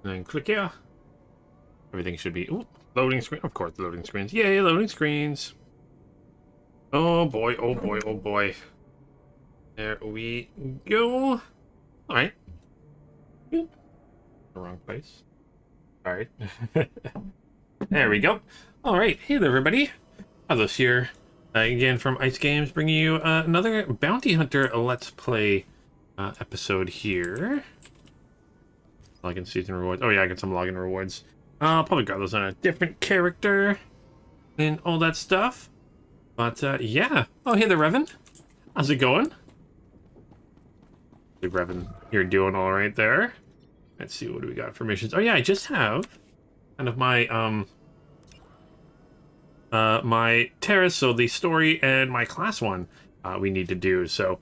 And then click here. Everything should be... Ooh, loading screen. Of course, loading screens. Yay, loading screens. Oh boy, oh boy, oh boy. There we go. Alright. The wrong place. Alright. There we go. Alright, hey there everybody. Carlos here. Again from Ice Games, bringing you another Bounty Hunter Let's Play episode here. Login season rewards. Oh yeah, I got some login rewards. I'll probably grab those on a different character and all that stuff. But yeah. Oh, hey there, Revan. How's it going? Hey, Revan, you're doing all right there. Let's see, what do we got for missions? Oh yeah, I just have kind of my my terrace, so the story and my class one we need to do. So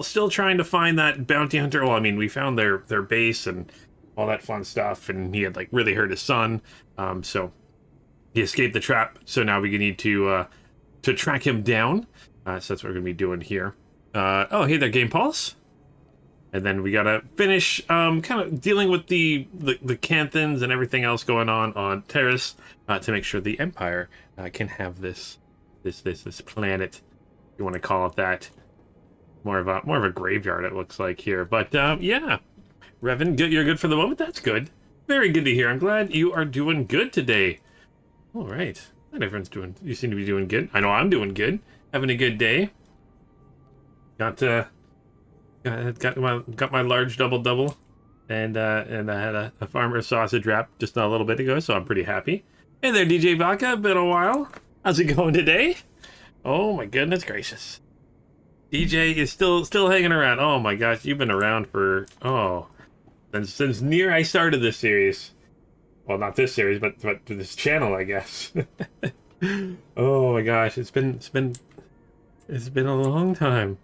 still trying to find that bounty hunter. Well, I mean, we found their base and all that fun stuff, and he had like really hurt his son. So he escaped the trap. So now we need to track him down. So that's what we're gonna be doing here. Oh, hey there, Game Pulse. And then we gotta finish kind of dealing with the Canthons and everything else going on Terrace to make sure the Empire can have this planet, if you want to call it that. More of a graveyard, it looks like here. But yeah, Revan, good. You're good for the moment. That's good. Very good to hear. I'm glad you are doing good today. All right, not everyone's doing. You seem to be doing good. I know I'm doing good. Having a good day. Got my large double, and I had a farmer sausage wrap just a little bit ago, so I'm pretty happy. Hey there, DJ Vodka, been a while. How's it going today? Oh my goodness gracious, DJ is still hanging around. Oh my gosh, you've been around for since near I started this series. Well, not this series, but this channel, I guess. Oh my gosh, it's been a long time.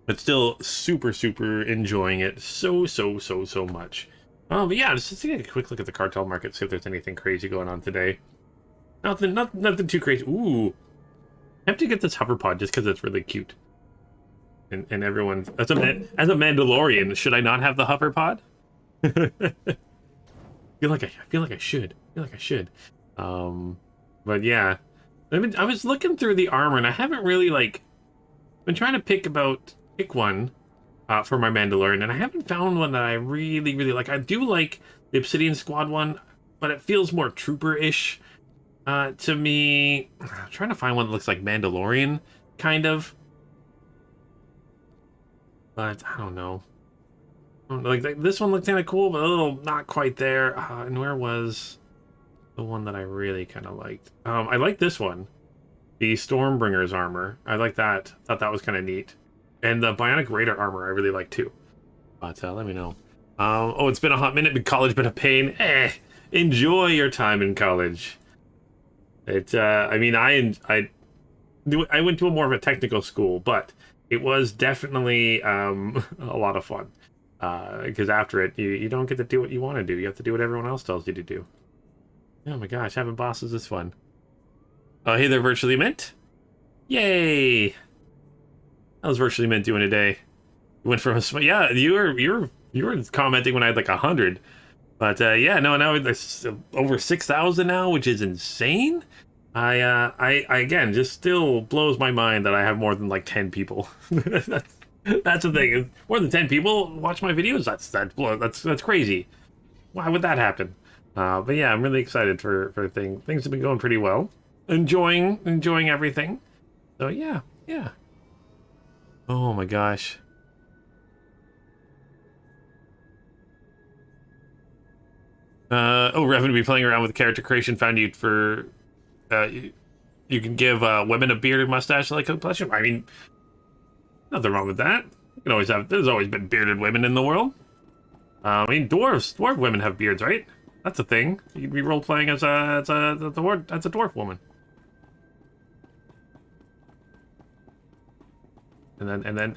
But still super enjoying it so much. But yeah, just take a quick look at the cartel market, see if there's anything crazy going on today. Nothing too crazy. Ooh, I have to get this hover pod just because it's really cute. And everyone, as a Mandalorian, should I not have the hover pod? I feel like I should. But yeah, I was looking through the armor and I haven't really been trying to pick one for my Mandalorian, and I haven't found one that I really like. I do like the Obsidian Squad one, but it feels more trooper-ish to me. I'm trying to find one that looks like Mandalorian, kind of. But I don't know. Like this one looks kind of cool, but a little not quite there. And where was the one that I really kind of liked? I like this one, the Stormbringer's armor. I like that. Thought that was kind of neat. And the Bionic Raider armor I really like too. But let me know. Oh, it's been a hot minute, but college been a pain. Enjoy your time in college. I mean, I went to a more of a technical school, but it was definitely a lot of fun. Because after it, you don't get to do what you want to do. You have to do what everyone else tells you to do. Oh my gosh, having bosses is fun. Oh, hey there, Virtually Mint. Yay! How's Virtually Mint doing today? You went from a yeah, you were commenting when I had like 100, but yeah, no, now it's over 6,000 now, which is insane. I again just still blows my mind that I have more than like 10 people. That's the thing. More than 10 people watch my videos. That's crazy. Why would that happen? But yeah, I'm really excited for things. Things have been going pretty well. Enjoying everything. So yeah. Oh my gosh. Revan will be playing around with character creation. Found you for you can give women a bearded mustache like a pleasure. I mean, nothing wrong with that. You can always have. There's always been bearded women in the world. I mean, dwarf women have beards, right? That's a thing. You could be role playing as a dwarf woman. And then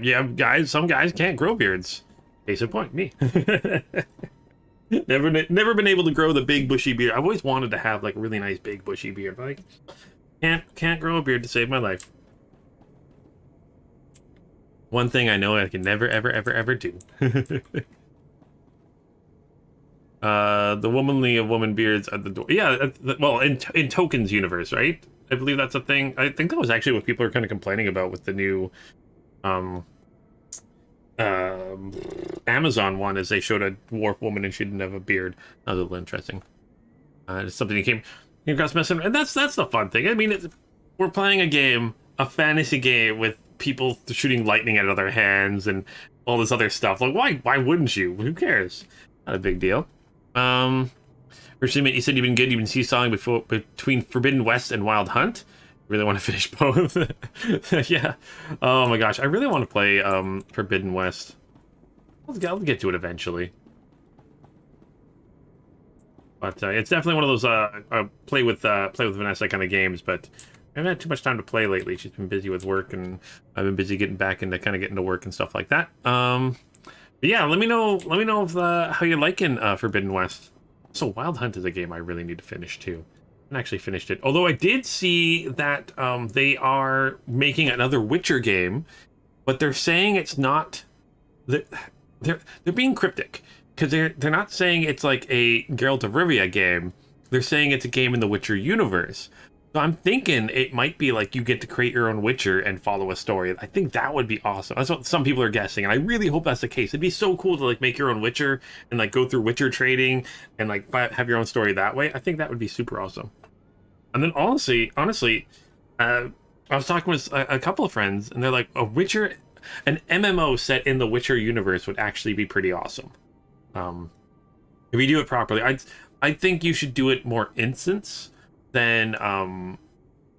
yeah, guys. Some guys can't grow beards. Case in point, me. Never been able to grow the big bushy beard. I've always wanted to have like a really nice big bushy beard, but I can't grow a beard to save my life. One thing I know I can never ever do. The womanly of woman beards at the door. Yeah, well, in Tokens universe, right? I believe that's a thing. I think that was actually what people are kind of complaining about with the new um, Amazon one, is they showed a dwarf woman and she didn't have a beard. That was a little interesting. It's something you came across messing, and that's the fun thing. I mean, we're playing a game, a fantasy game with people shooting lightning out of their hands and all this other stuff. Like, why wouldn't you? Who cares? Not a big deal. Richard, you said you've been good. You've been seesawing between Forbidden West and Wild Hunt. Really want to finish both. Yeah. Oh my gosh, I really want to play Forbidden West. I'll get to it eventually. But it's definitely one of those play with Vanessa kind of games. But I haven't had too much time to play lately. She's been busy with work, and I've been busy getting back into getting to work and stuff like that. But yeah, let me know if, how you're liking Forbidden West. So Wild Hunt is a game I really need to finish too. I haven't actually finished it. Although I did see that they are making another Witcher game, but they're saying it's not. They're being cryptic, because they're not saying it's like a Geralt of Rivia game. They're saying it's a game in the Witcher universe. So I'm thinking it might be like you get to create your own Witcher and follow a story. I think that would be awesome. That's what some people are guessing, and I really hope that's the case. It'd be so cool to like make your own Witcher and like go through Witcher trading and like have your own story that way. I think that would be super awesome. And then honestly, I was talking with a couple of friends, and they're like, an MMO set in the Witcher universe would actually be pretty awesome. If you do it properly, I think you should do it more instance than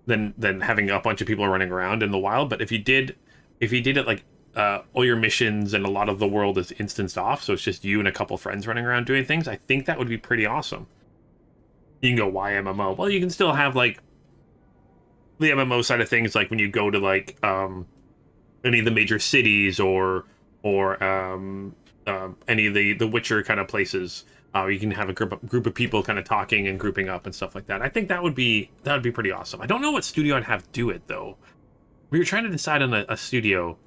having a bunch of people running around in the wild. But if you did it like all your missions and a lot of the world is instanced off, so it's just you and a couple friends running around doing things, I think that would be pretty awesome. You can go, why MMO? Well, you can still have like the MMO side of things, like when you go to like any of the major cities or any of the Witcher kind of places. You can have a group of people kind of talking and grouping up and stuff like that. I think that would be pretty awesome. I don't know what studio I'd have do it though. We were trying to decide on a studio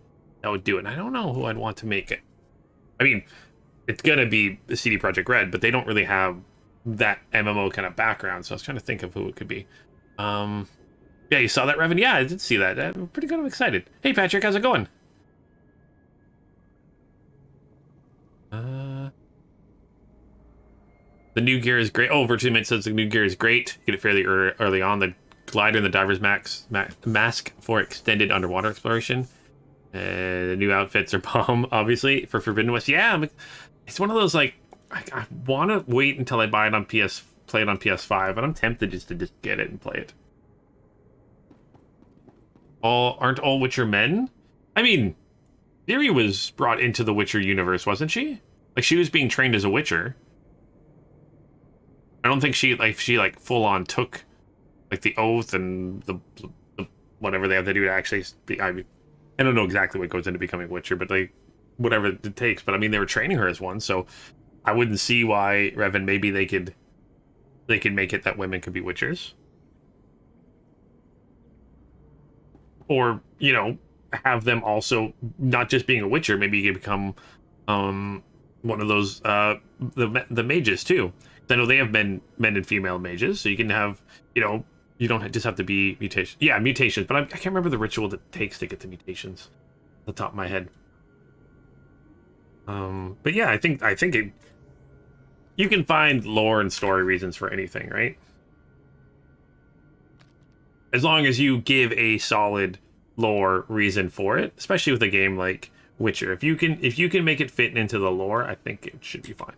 that would do it, and I don't know who I'd want to make it. I mean, it's gonna be the CD Projekt Red, but they don't really have that MMO kind of background, so I was trying to think of who it could be. Yeah, you saw that, Revan? Yeah, I did see that. I'm pretty good. I'm excited. Hey, Patrick, how's it going? The new gear is great. Oh, Virtually Mint says the new gear is great. Get it fairly early on. The glider and the diver's mask for extended underwater exploration. The new outfits are bomb, obviously, for Forbidden West. Yeah, it's one of those, like, I want to wait until I buy it on play it on PS5, but I'm tempted just to get it and play it. Aren't all Witcher men? I mean, Ciri was brought into the Witcher universe, wasn't she? Like, she was being trained as a Witcher. I don't think she full on took like the oath and the whatever they have to do to actually be. I don't know exactly what goes into becoming Witcher, but like whatever it takes. But I mean, they were training her as one, so I wouldn't see why, Revan, maybe they could make it that women could be Witchers, or have them also not just being a Witcher. Maybe you could become one of those the mages too. I know they have men and female mages, so you can have, you don't just have to be mutations. Yeah, mutations, but I can't remember the ritual that it takes to get the mutations off the top of my head. But yeah, I think you can find lore and story reasons for anything, right? As long as you give a solid lore reason for it, especially with a game like Witcher. If you can make it fit into the lore, I think it should be fine.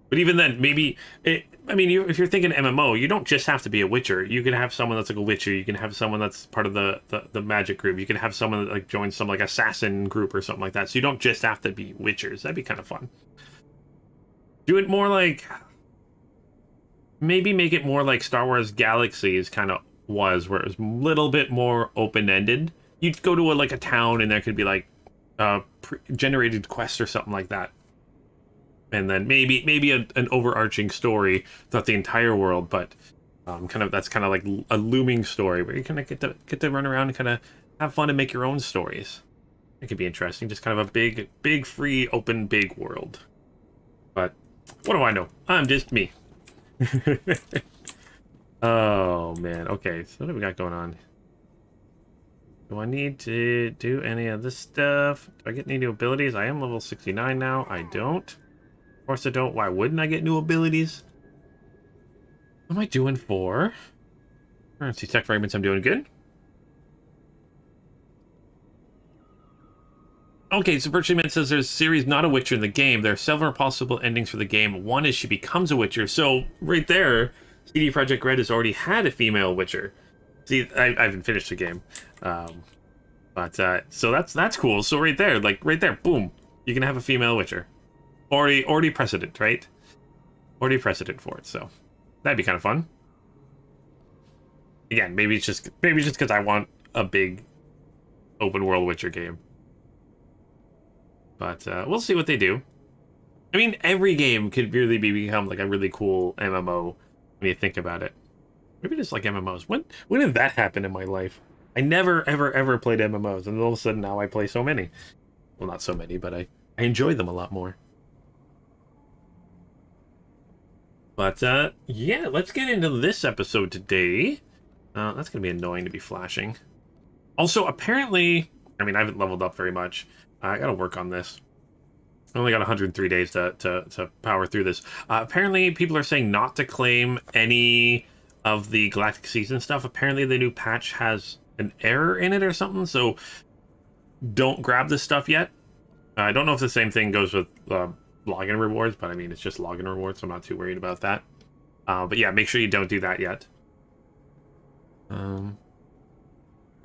But even then, maybe if you're thinking MMO, you don't just have to be a Witcher. You can have someone that's like a Witcher. You can have someone that's part of the magic group. You can have someone that like joins some like assassin group or something like that. So you don't just have to be Witchers. That'd be kind of fun. Do it more like, maybe make it more like Star Wars Galaxies kind of was, where it was a little bit more open-ended. You'd go to a town and there could be like generated quest or something like that. And then maybe an overarching story throughout the entire world, but that's kind of like a looming story where you kind of get to run around and kind of have fun and make your own stories. It could be interesting. Just kind of a big, free, open, big world. But what do I know? I'm just me. Oh, man. Okay, so what do we got going on? Do I need to do any of this stuff? Do I get any new abilities? I am level 69 now. I don't. Of course I don't. Why wouldn't I get new abilities? What am I doing for? Currency tech fragments, I'm doing good. Okay, so Virtually Man says there's a series not a Witcher in the game. There are several possible endings for the game. One is she becomes a Witcher. So right there, CD Projekt Red has already had a female Witcher. See, I haven't finished the game. So that's cool. So right there, boom, you can have a female Witcher. Already precedent, right? Already precedent for it, so that'd be kind of fun. Again, maybe it's just because I want a big open world Witcher game. But we'll see what they do. I mean, every game could really become like a really cool MMO when you think about it. Maybe just like MMOs. When did that happen in my life? I never, ever played MMOs, and all of a sudden now I play so many. Well, not so many, but I enjoy them a lot more. But, yeah, let's get into this episode today. That's going to be annoying to be flashing. Also, apparently, I mean, I haven't leveled up very much. I got to work on this. I only got 103 days to power through this. Apparently, people are saying not to claim any of the Galactic Season stuff. Apparently, the new patch has an error in it or something, so don't grab this stuff yet. I don't know if the same thing goes with login rewards, but I mean, it's just login rewards, so I'm not too worried about that. But yeah, make sure you don't do that yet.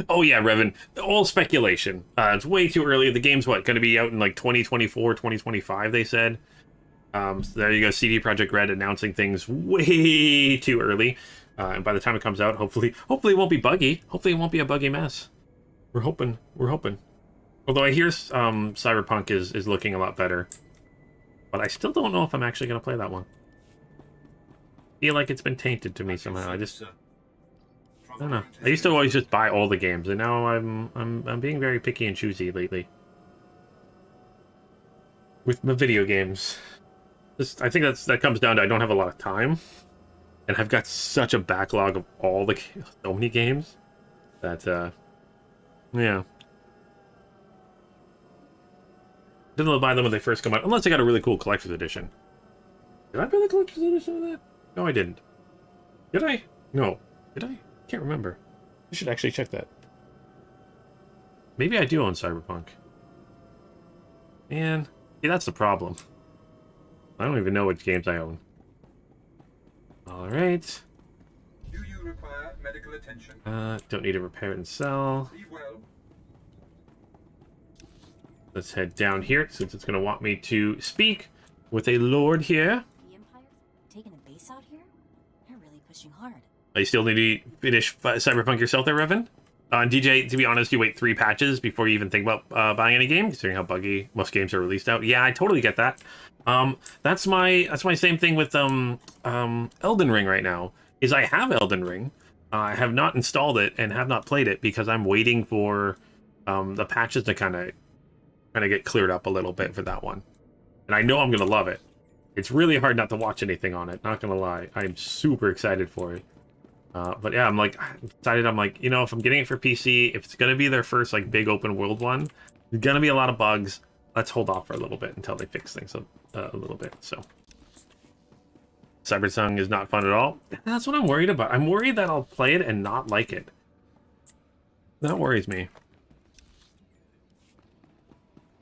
Oh yeah, Revan, all speculation. It's way too early. The game's going to be out in like 2024, 2025, they said. So there you go, CD Projekt Red announcing things way too early. And by the time it comes out, hopefully it won't be buggy. Hopefully it won't be a buggy mess. We're hoping. Although I hear Cyberpunk is looking a lot better. But I still don't know if I'm actually going to play that one. I feel like it's been tainted to me somehow. I don't know. I used to always just buy all the games, and now I'm being very picky and choosy lately. With my video games. I think that comes down to I don't have a lot of time. And I've got such a backlog of so many games that yeah. Didn't buy them when they first come out, unless I got a really cool collector's edition. Did I buy the collector's edition of that? No, I didn't. Did I? No. Did I? Can't remember. I should actually check that. Maybe I do own Cyberpunk. Man, see, that's the problem. I don't even know which games I own. Alright. Do you require medical attention? Don't need to repair and sell. Be well. Let's head down here, since it's going to want me to speak with a lord here. The Empire's taking a base out here? They're really pushing hard. You still need to finish Cyberpunk yourself there, Revan? DJ, to be honest, you wait 3 patches before you even think about buying any game, considering how buggy most games are released out. Yeah, I totally get that. That's my same thing with Elden Ring right now. Is I have Elden Ring. I have not installed it and have not played it because I'm waiting for the patches to kind of get cleared up a little bit for that one. And I know I'm gonna love it. It's really hard not to watch anything on it, not gonna lie. I'm super excited for it. But yeah, I'm excited. I'm like, if I'm getting it for PC, if it's gonna be their first big open world one, there's gonna be a lot of bugs. Let's hold off for a little bit until they fix things a little bit. So Cyberpunk is not fun at all. That's what I'm worried about. I'm worried that I'll play it and not like it. That worries me.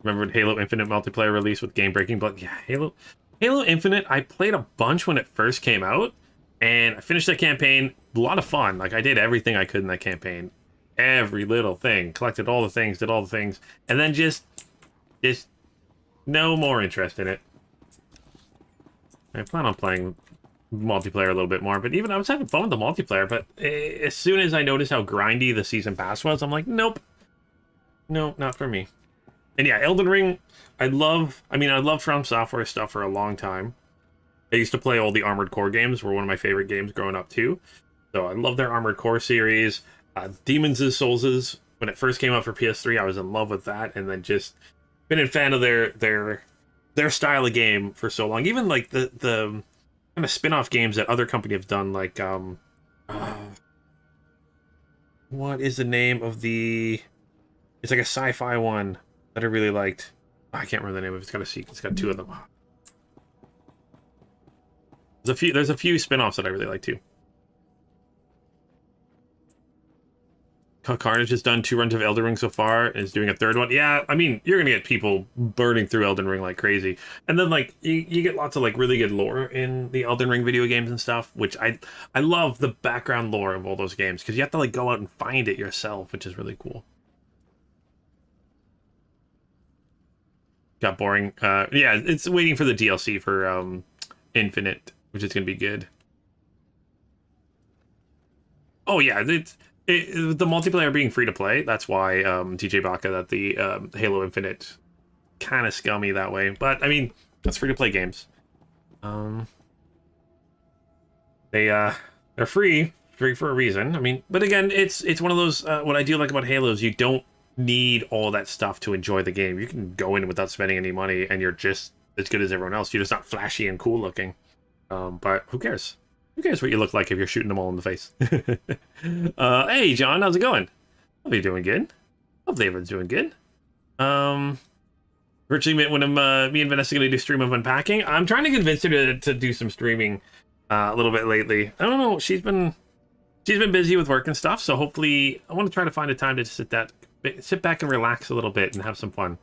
Remember when Halo Infinite multiplayer release with game-breaking blood? Yeah, Halo Infinite, I played a bunch when it first came out, and I finished that campaign. A lot of fun. I did everything I could in that campaign. Every little thing. Collected all the things, did all the things, and then just no more interest in it. I plan on playing multiplayer a little bit more, but even I was having fun with the multiplayer, but as soon as I noticed how grindy the season pass was, I'm like, nope. No, not for me. And yeah, Elden Ring, I love From Software stuff for a long time. I used to play all the Armored Core games, were one of my favorite games growing up too. So I love their Armored Core series. Demon's Souls' when it first came out for PS3, I was in love with that, and then just been a fan of their style of game for so long. Even like the kind of spin-off games that other company have done, like what is the name of the? It's like a sci-fi one that I really liked. I can't remember the name of it. It's got a sequel. It's got two of them. There's a few spin-offs that I really like too. Carnage has done 2 runs of Elden Ring so far and is doing a 3rd one. Yeah, I mean, you're gonna get people burning through Elden Ring like crazy. And then like you get lots of like really good lore in the Elden Ring video games and stuff, which I love the background lore of all those games because you have to like go out and find it yourself, which is really cool. Got boring. Yeah, it's waiting for the DLC for Infinite, which is gonna be good. Oh yeah, the multiplayer being free to play. That's why TJ Baka that the Halo Infinite kind of scummy that way. But I mean, that's free to play games. They're free for a reason. I mean, but again, it's one of those. What I do like about Halo is you don't need all that stuff to enjoy the game. You can go in without spending any money, and you're just as good as everyone else. You're just not flashy and cool looking. But who cares? Who cares what you look like if you're shooting them all in the face? Hey, John, how's it going? Hope you're doing good. Hope everyone's doing good. Virtually, when me and Vanessa gonna do stream of unpacking, I'm trying to convince her to do some streaming a little bit lately. I don't know. She's been busy with work and stuff, so hopefully, I want to try to find a time to sit back and relax a little bit and have some fun.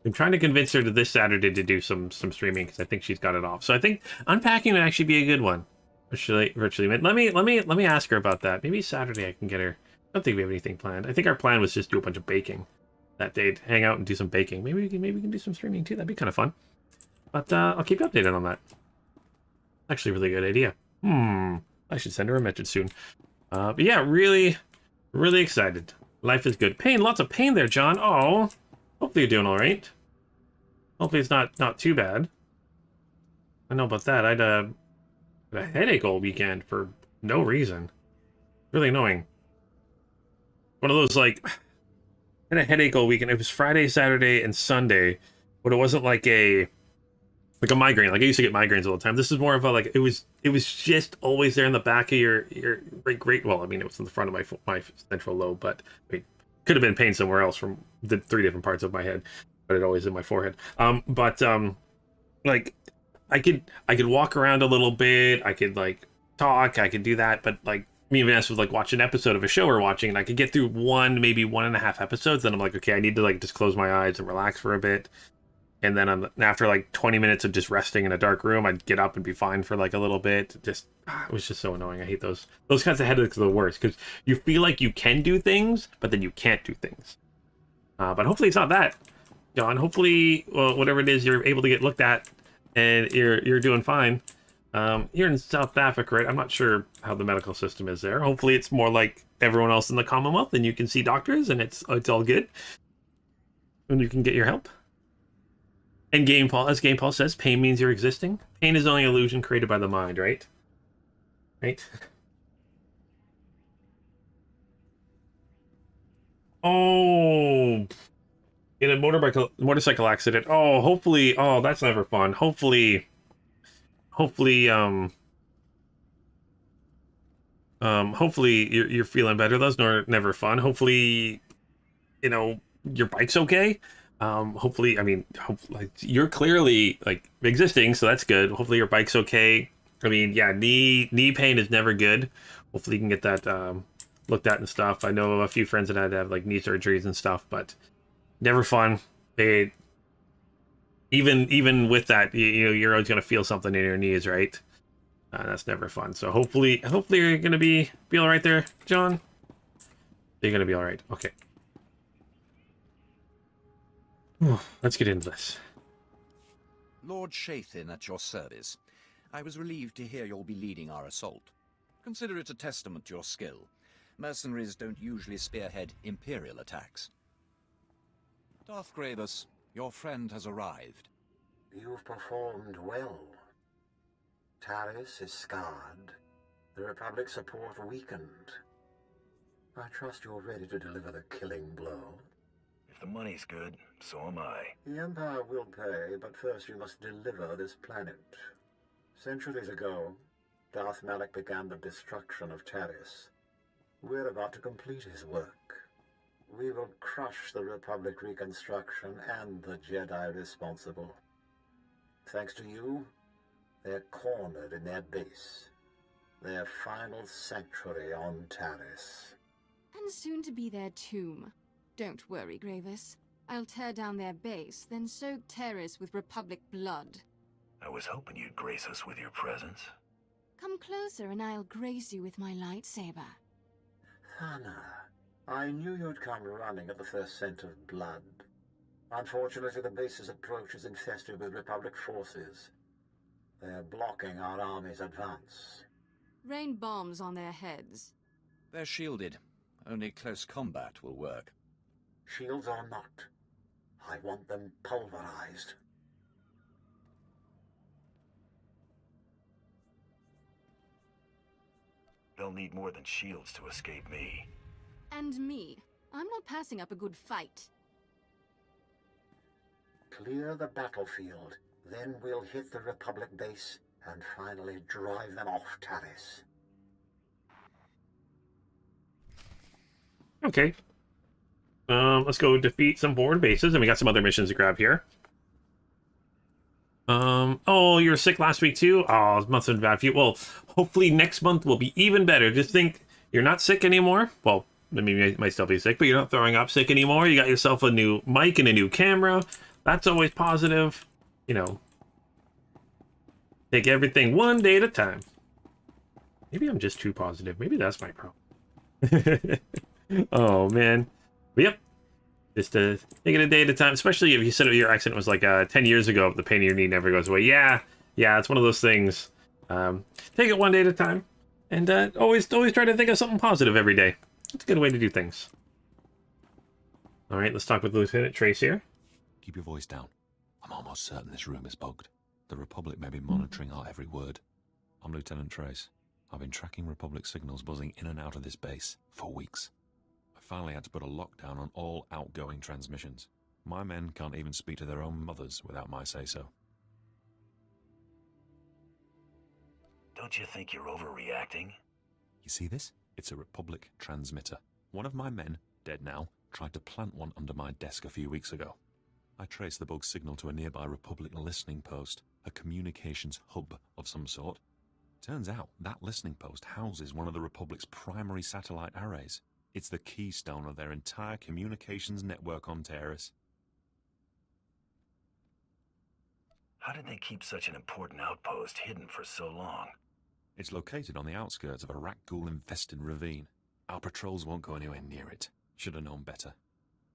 I'm trying to convince her to this Saturday to do some streaming because I think she's got it off. So I think unpacking would actually be a good one. Virtually. Let me ask her about that. Maybe Saturday I can get her. I don't think we have anything planned. I think our plan was just do a bunch of baking that day. Hang out and do some baking. Maybe we can do some streaming too. That'd be kind of fun. But I'll keep you updated on that. Actually, a really good idea. I should send her a message soon. But yeah, really excited. Life is good. Pain, lots of pain there, John. Oh. Hopefully you're doing all right. Hopefully it's not too bad. I know about that. I had a headache all weekend for no reason. Really annoying. One of those like, I had a headache all weekend. It was Friday, Saturday, and Sunday, but it wasn't like a migraine. Like I used to get migraines all the time. This is more of a like it was just always there in the back of your great. Well, I mean it was in the front of my central lobe, but I mean, could have been pain somewhere else from the 3 different parts of my head, but it always in my forehead. Like I could walk around a little bit, I could like talk, I could do that, but like me and Vanessa would like watch an episode of a show we're watching, and I could get through maybe 1.5 episodes, then I'm like, okay, I need to like just close my eyes and relax for a bit. And then after like 20 minutes of just resting in a dark room, I'd get up and be fine for like a little bit. It was just so annoying. I hate those kinds of headaches are the worst because you feel like you can do things, but then you can't do things. But hopefully it's not that, John. Hopefully, well, whatever it is, you're able to get looked at and you're doing fine. You're in South Africa, right? I'm not sure how the medical system is there. Hopefully it's more like everyone else in the Commonwealth and you can see doctors and it's all good. And you can get your help. And as Game Paul says, pain means you're existing. Pain is only an illusion created by the mind, right? Right? Oh, in a motorcycle accident. Oh, hopefully. Oh, that's never fun. Hopefully, hopefully you're feeling better. Those are never fun. Hopefully, your bike's okay. Hopefully, I mean, like you're clearly like existing, so that's good. Hopefully your bike's okay. I mean, yeah, knee pain is never good. Hopefully you can get that looked at and stuff. I know a few friends that had to have like knee surgeries and stuff, but never fun. Even with that, you're always gonna feel something in your knees, right? That's never fun. So hopefully you're gonna be all right there, John. You're gonna be all right. Okay. Let's get into this. Lord Shathin at your service. I was relieved to hear you'll be leading our assault. Consider it a testament to your skill. Mercenaries don't usually spearhead Imperial attacks. Darth Gravis, your friend has arrived. You've performed well. Taris is scarred. The Republic's support weakened. I trust you're ready to deliver the killing blow. If the money's good, so am I. The Empire will pay, but first you must deliver this planet. Centuries ago, Darth Malak began the destruction of Taris. We're about to complete his work. We will crush the Republic reconstruction and the Jedi responsible. Thanks to you, they're cornered in their base. Their final sanctuary on Taris. And soon to be their tomb. Don't worry, Gravis. I'll tear down their base, then soak Taris with Republic blood. I was hoping you'd grace us with your presence. Come closer and I'll grace you with my lightsaber. Thana, I knew you'd come running at the first scent of blood. Unfortunately, the base's approach is infested with Republic forces. They're blocking our army's advance. Rain bombs on their heads. They're shielded. Only close combat will work. Shields or not, I want them pulverized. They'll need more than shields to escape me. And me. I'm not passing up a good fight. Clear the battlefield, then we'll hit the Republic base and finally drive them off Taris. Okay. Let's go defeat some board bases, and we got some other missions to grab here. Oh, you were sick last week too? Oh, it must have been bad for you. Well, hopefully next month will be even better. Just think, you're not sick anymore. Well, maybe you might still be sick, but you're not throwing up sick anymore. You got yourself a new mic and a new camera. That's always positive. You know, take everything one day at a time. Maybe I'm just too positive. Maybe that's my problem. Oh, man. But yep. Just take it a day at a time, especially if you said your accident was like 10 years ago, the pain in your knee never goes away. Yeah, it's one of those things. Take it one day at a time, and always try to think of something positive every day. It's a good way to do things. All right, let's talk with Lieutenant Trace here. Keep your voice down. I'm almost certain this room is bugged. The Republic may be monitoring our every word. I'm Lieutenant Trace. I've been tracking Republic signals buzzing in and out of this base for weeks. I finally had to put a lockdown on all outgoing transmissions. My men can't even speak to their own mothers without my say-so. Don't you think you're overreacting? You see this? It's a Republic transmitter. One of my men, dead now, tried to plant one under my desk a few weeks ago. I traced the bug signal to a nearby Republic listening post, a communications hub of some sort. Turns out that listening post houses one of the Republic's primary satellite arrays. It's the keystone of their entire communications network on Taris. How did they keep such an important outpost hidden for so long? It's located on the outskirts of a rat ghoul-infested ravine. Our patrols won't go anywhere near it. Should have known better.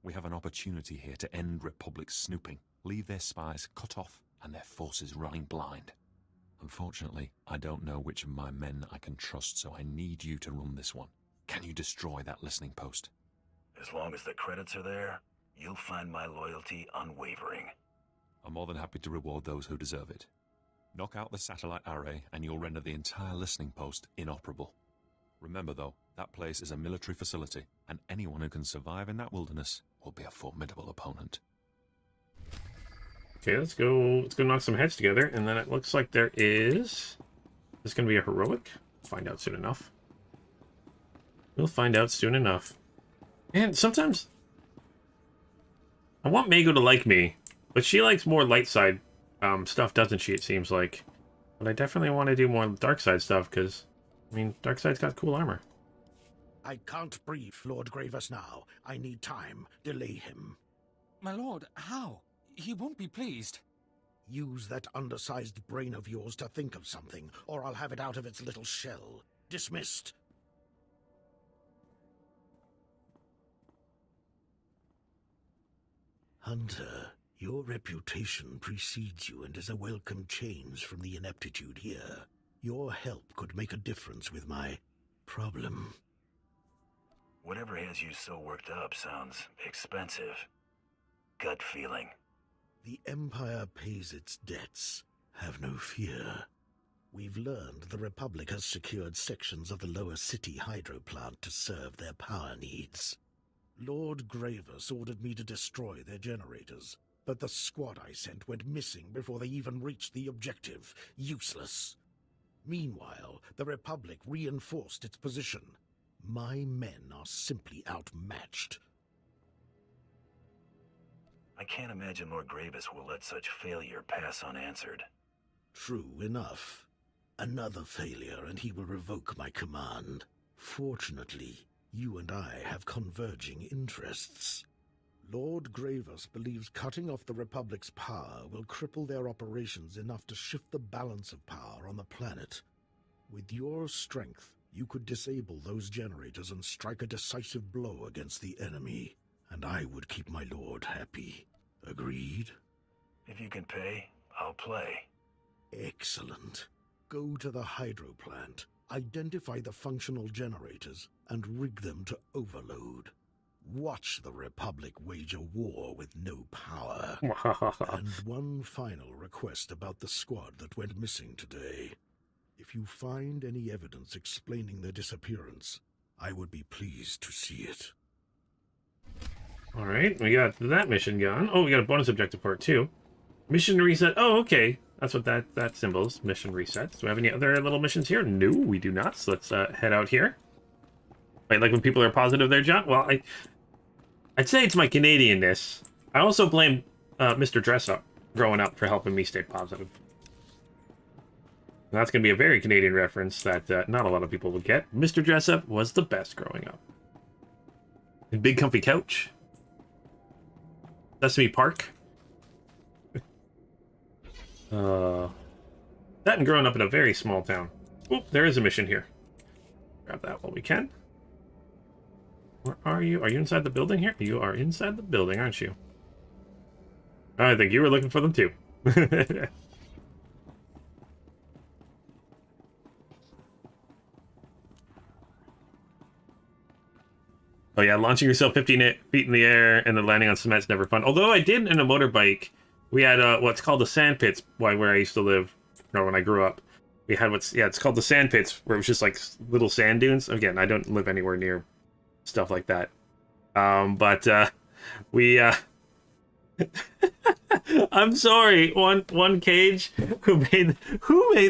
We have an opportunity here to end Republic snooping, leave their spies cut off and their forces running blind. Unfortunately, I don't know which of my men I can trust, so I need you to run this one. Can you destroy that listening post? As long as the credits are there, you'll find my loyalty unwavering. I'm more than happy to reward those who deserve it. Knock out the satellite array and you'll render the entire listening post inoperable. Remember though, that place is a military facility, and anyone who can survive in that wilderness will be a formidable opponent. Okay, let's go knock some heads together, and then it looks like there is... This is going to be a heroic? Find out soon enough. We'll find out soon enough. And sometimes... I want Mego to like me, but she likes more light side stuff, doesn't she, it seems like. But I definitely want to do more dark side stuff, because, I mean, dark side's got cool armor. I can't brief Lord Gravis now. I need time. Delay him. My lord, how? He won't be pleased. Use that undersized brain of yours to think of something, or I'll have it out of its little shell. Dismissed. Hunter, your reputation precedes you and is a welcome change from the ineptitude here. Your help could make a difference with my problem. Whatever has you so worked up sounds expensive. Gut feeling. The Empire pays its debts. Have no fear. We've learned the Republic has secured sections of the lower city hydro plant to serve their power needs. Lord Gravis ordered me to destroy their generators, but the squad I sent went missing before they even reached the objective. Useless. Meanwhile, the Republic reinforced its position. My men are simply outmatched. I can't imagine Lord Gravis will let such failure pass unanswered. True enough. Another failure and he will revoke my command. Fortunately, you and I have converging interests. Lord Gravis believes cutting off the Republic's power will cripple their operations enough to shift the balance of power on the planet. With your strength, you could disable those generators and strike a decisive blow against the enemy, and I would keep my lord happy. Agreed? If you can pay, I'll play. Excellent. Go to the hydro plant, identify the functional generators, and rig them to overload. Watch the Republic wage a war with no power. And one final request about the squad that went missing today. If you find any evidence explaining their disappearance, I would be pleased to see it. Alright, we got that mission gone. Oh, we got a bonus objective for it too. Mission reset. Oh, okay. That's what that symbols. Mission reset. Do we have any other little missions here? No, we do not. So let's head out here. Right, like when people are positive there, John? Well, I'd say it's my Canadianness. I also blame Mr. Dressup growing up for helping me stay positive. And that's going to be a very Canadian reference that not a lot of people will get. Mr. Dressup was the best growing up. And big comfy couch. Sesame Park. That and growing up in a very small town. Oh, there is a mission here. Grab that while we can. Where are you? Are you inside the building here? You are inside the building, aren't you? I think you were looking for them too. Oh yeah, launching yourself 15 feet in the air and then landing on cement's never fun. Although I did in a motorbike, we had what's called the sand pits, where I used to live, or when I grew up. We had it's called the sand pits, where it was just like little sand dunes. Again, I don't live anywhere near stuff like that. But we I'm sorry, one cage who made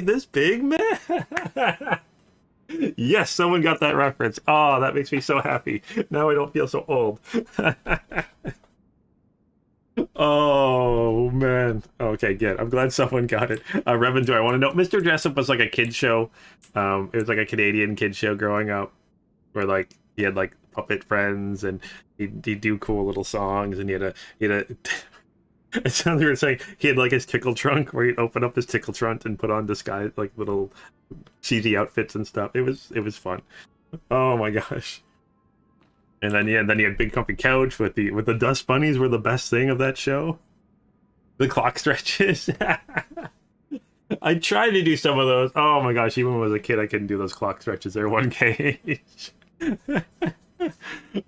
this big man. Yes, someone got that reference. Oh, that makes me so happy. Now I don't feel so old. Oh, man. Okay, good. I'm glad someone got it. Revan, do I want to know? Mr. Dressup was like a kid show. It was like a Canadian kid show growing up where like he had like puppet friends and he'd do cool little songs and he had a it sounds weird saying he had like his tickle trunk where he'd open up his tickle trunk and put on disguise like little cheesy outfits and stuff. It was fun. Oh my gosh. And then he had big comfy couch with the dust bunnies were the best thing of that show. The clock stretches. I tried to do some of those. Oh my gosh, even when I was a kid I couldn't do those clock stretches. They're one cage.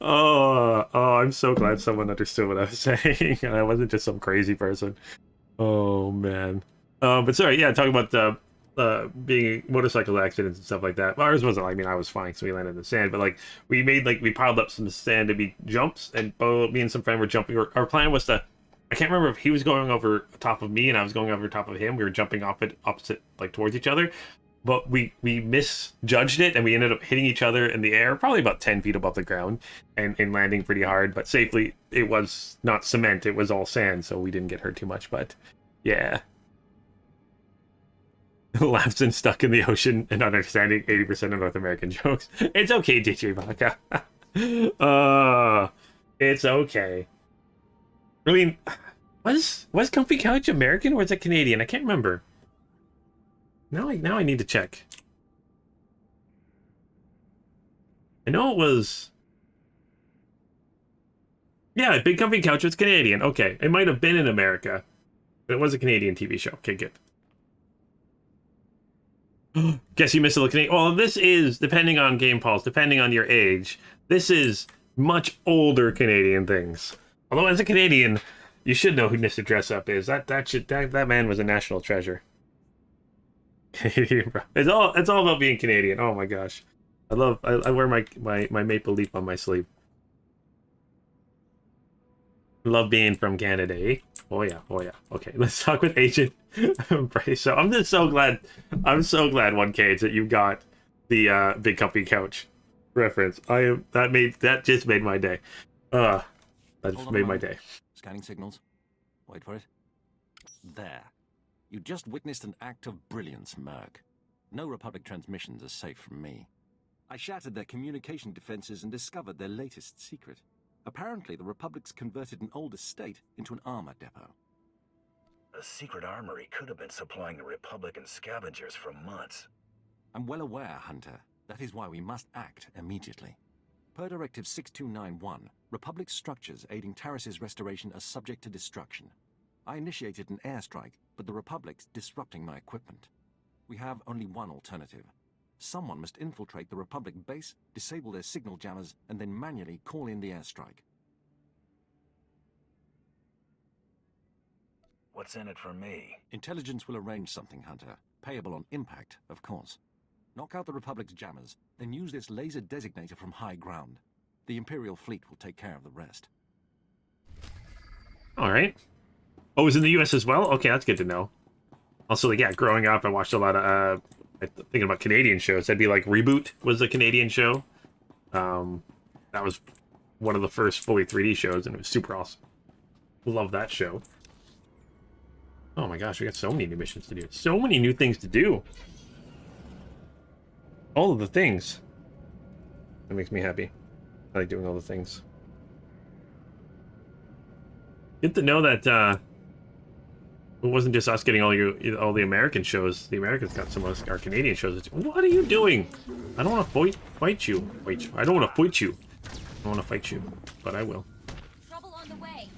Oh, I'm so glad someone understood what I was saying and I wasn't just some crazy person. Oh man. But sorry, yeah, talking about being motorcycle accidents and stuff like that. Well, ours wasn't. I mean, I was fine, so we landed in the sand. But like, we piled up some sand to be jumps, and me and some friend were jumping. Our plan was to, I can't remember if he was going over top of me and I was going over top of him. We were jumping opposite, like towards each other. But we misjudged it, and we ended up hitting each other in the air, probably about 10 feet above the ground, and landing pretty hard, but safely. It was not cement; it was all sand, so we didn't get hurt too much. But yeah. Laughs and stuck in the ocean and understanding 80% of North American jokes. It's okay, DJ Vodka. It's okay. I mean, was Comfy Couch American or was it Canadian? I can't remember. Now I need to check. I know it was. Yeah, Big Comfy Couch was Canadian. Okay, it might have been in America, but it was a Canadian TV show. Okay, good. Guess you missed a Canadian. Well, this is, depending on Game Pulse, depending on your age, this is much older Canadian things. Although as a Canadian, you should know who Mr. Dressup is. That man was a national treasure. Canadian, bro. It's all about being Canadian. Oh my gosh. I wear my maple leaf on my sleeve. Love being from Canada, eh? Oh yeah, oh yeah. Okay, let's talk with Agent Bryce. So I'm so glad 1K that you got the big company couch reference. That just made my day. That just made my day. Scanning signals. Wait for it. There. You just witnessed an act of brilliance, Merc. No Republic transmissions are safe from me. I shattered their communication defenses and discovered their latest secret. Apparently, the Republic's converted an old estate into an armor depot. A secret armory could have been supplying the Republican scavengers for months. I'm well aware, Hunter. That is why we must act immediately. Per Directive 6291, Republic structures aiding Taris's restoration are subject to destruction. I initiated an airstrike, but the Republic's disrupting my equipment. We have only one alternative. Someone must infiltrate the Republic base, disable their signal jammers, and then manually call in the airstrike. What's in it for me? Intelligence will arrange something, Hunter. Payable on impact, of course. Knock out the Republic's jammers, then use this laser designator from high ground. The Imperial fleet will take care of the rest. Alright. Oh, it was in the US as well? Okay, that's good to know. Also, like, yeah, growing up, I watched a lot of, thinking about Canadian shows. That'd be like Reboot was a Canadian show. That was one of the first fully 3D shows, and it was super awesome. Love that show. Oh my gosh, we got so many new missions to do. So many new things to do. All of the things. That makes me happy. I like doing all the things. Good to know that it wasn't just us getting all the American shows. The Americans got some of our Canadian shows. What are you doing? I don't want to fight you. I don't want to fight you. I want to fight you, but I will. Trouble on the way.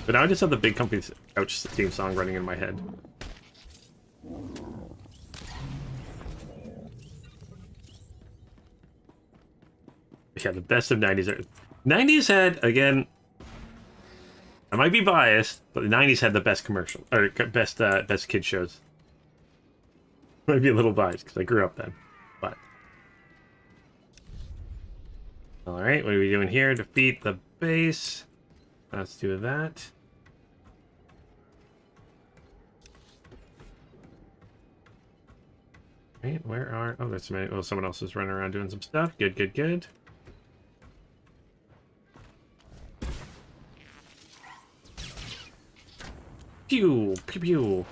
But now I just have the big company's couch theme song running in my head. Yeah, the best of 90s. 90s had, again, I might be biased, but the 90s had the best commercial, or best kid shows. Might be a little biased because I grew up then, but. Alright, what are we doing here? Defeat the base. Let's do that. Right, where are... Oh, there's someone else is running around doing some stuff. Good, good, good. Pew, pew, pew.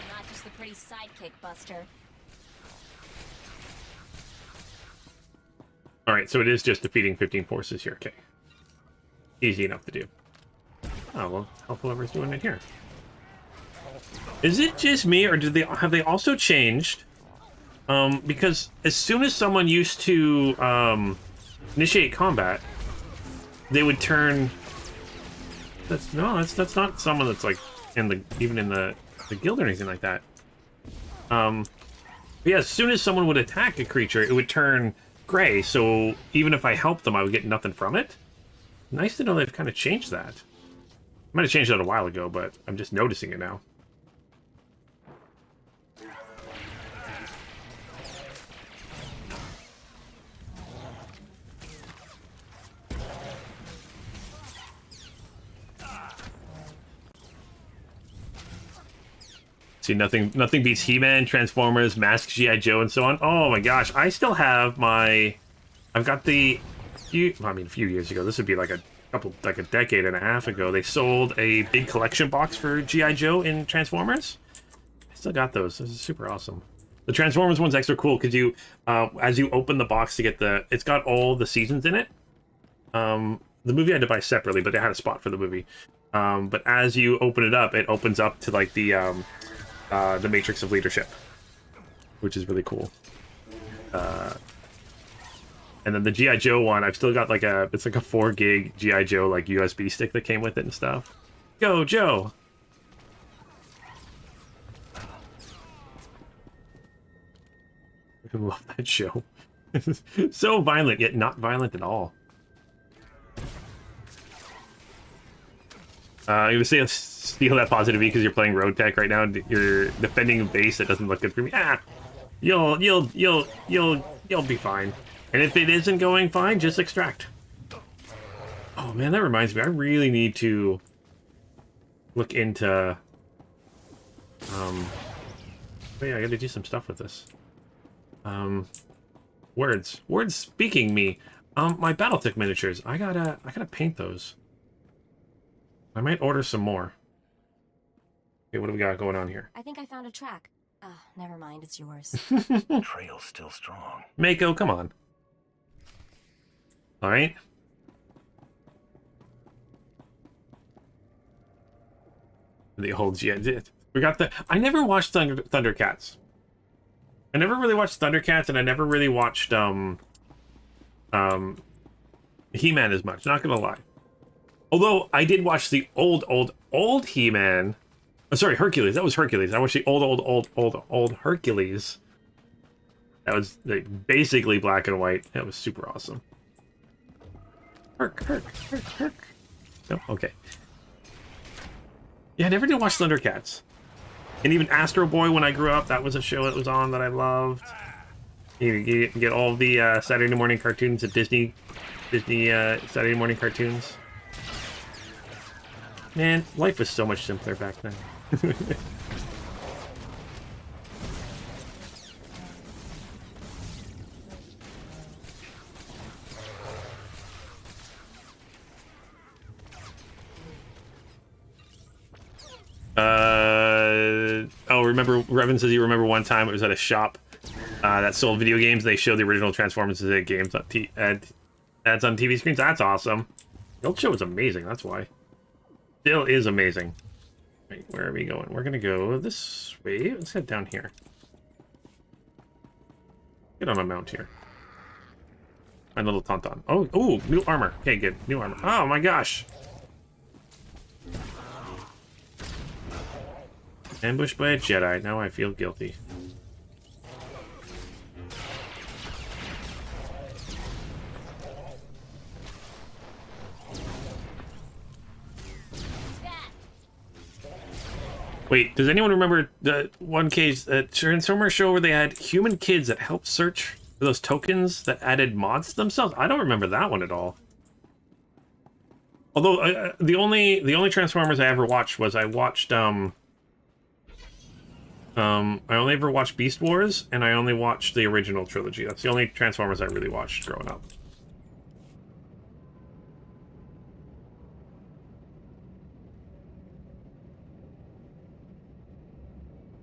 Not just the pretty sidekick, Buster. Alright, so it is just defeating 15 forces here. Okay. Easy enough to do. Oh, well, help whoever's doing it here. Is it just me, or have they also changed? Because as soon as someone used to initiate combat, they would turn... That's not someone that's like even in the guild or anything like that. But yeah, as soon as someone would attack a creature, it would turn gray, so even if I helped them, I would get nothing from it. Nice to know they've kind of changed that. Might have changed that a while ago, but I'm just noticing it now. See, nothing beats He-Man, Transformers, Mask, G.I. Joe, and so on. Oh my gosh, I still have my... I've got the... a few years ago. This would be like a decade and a half ago. They sold a big collection box for G.I. Joe in Transformers. I still got those. This is super awesome. The Transformers one's extra cool because you, as you open the box to get the... It's got all the seasons in it. The movie I had to buy separately, but they had a spot for the movie. But as you open it opens up to like the Matrix of Leadership, which is really cool. And then the G.I. Joe one, I've still got like it's like a 4 gig G.I. Joe like USB stick that came with it and stuff. Go, Joe! I love that show. So violent, yet not violent at all. You say steal that positivity because you're playing road tech right now. You're defending a base that doesn't look good for me. Ah, you'll be fine. And if it isn't going fine, just extract. Oh man, that reminds me. I really need to look into. Oh yeah, I got to do some stuff with this. Words speaking me. My BattleTech miniatures. I gotta paint those. I might order some more. Okay, what do we got going on here? I think I found a track. Never mind, it's yours. Trail's still strong. Mako, come on. All right. The old Jedi. We got the. I never watched Thundercats. I never really watched Thundercats, and I never really watched He-Man as much. Not gonna lie. Although I did watch the old He-Man. Oh, sorry, Hercules. That was Hercules. I watched the old Hercules. That was like, basically black and white. That was super awesome. Herc. No, okay. Yeah, I never did watch Thundercats. And even Astro Boy, when I grew up, that was a show that was on that I loved. You get all the Saturday morning cartoons at Disney Saturday morning cartoons. Man, life was so much simpler back then. Remember, Revan says you remember one time it was at a shop that sold video games. They showed the original Transformers games on ads on TV screens. That's awesome. The old show was amazing. That's why. Still is amazing. Wait, where are we going? We're gonna go this way. Let's head down here. Get on a mount here. My little tauntaun. Oh, ooh, new armor. Okay, good. New armor. Oh my gosh. Ambushed by a Jedi. Now I feel guilty. Wait, does anyone remember the one case Transformer show where they had human kids that helped search for those tokens that added mods to themselves? I don't remember that one at all. Although the only Transformers I ever watched was I only ever watched Beast Wars, and I only watched the original trilogy. That's the only Transformers I really watched growing up.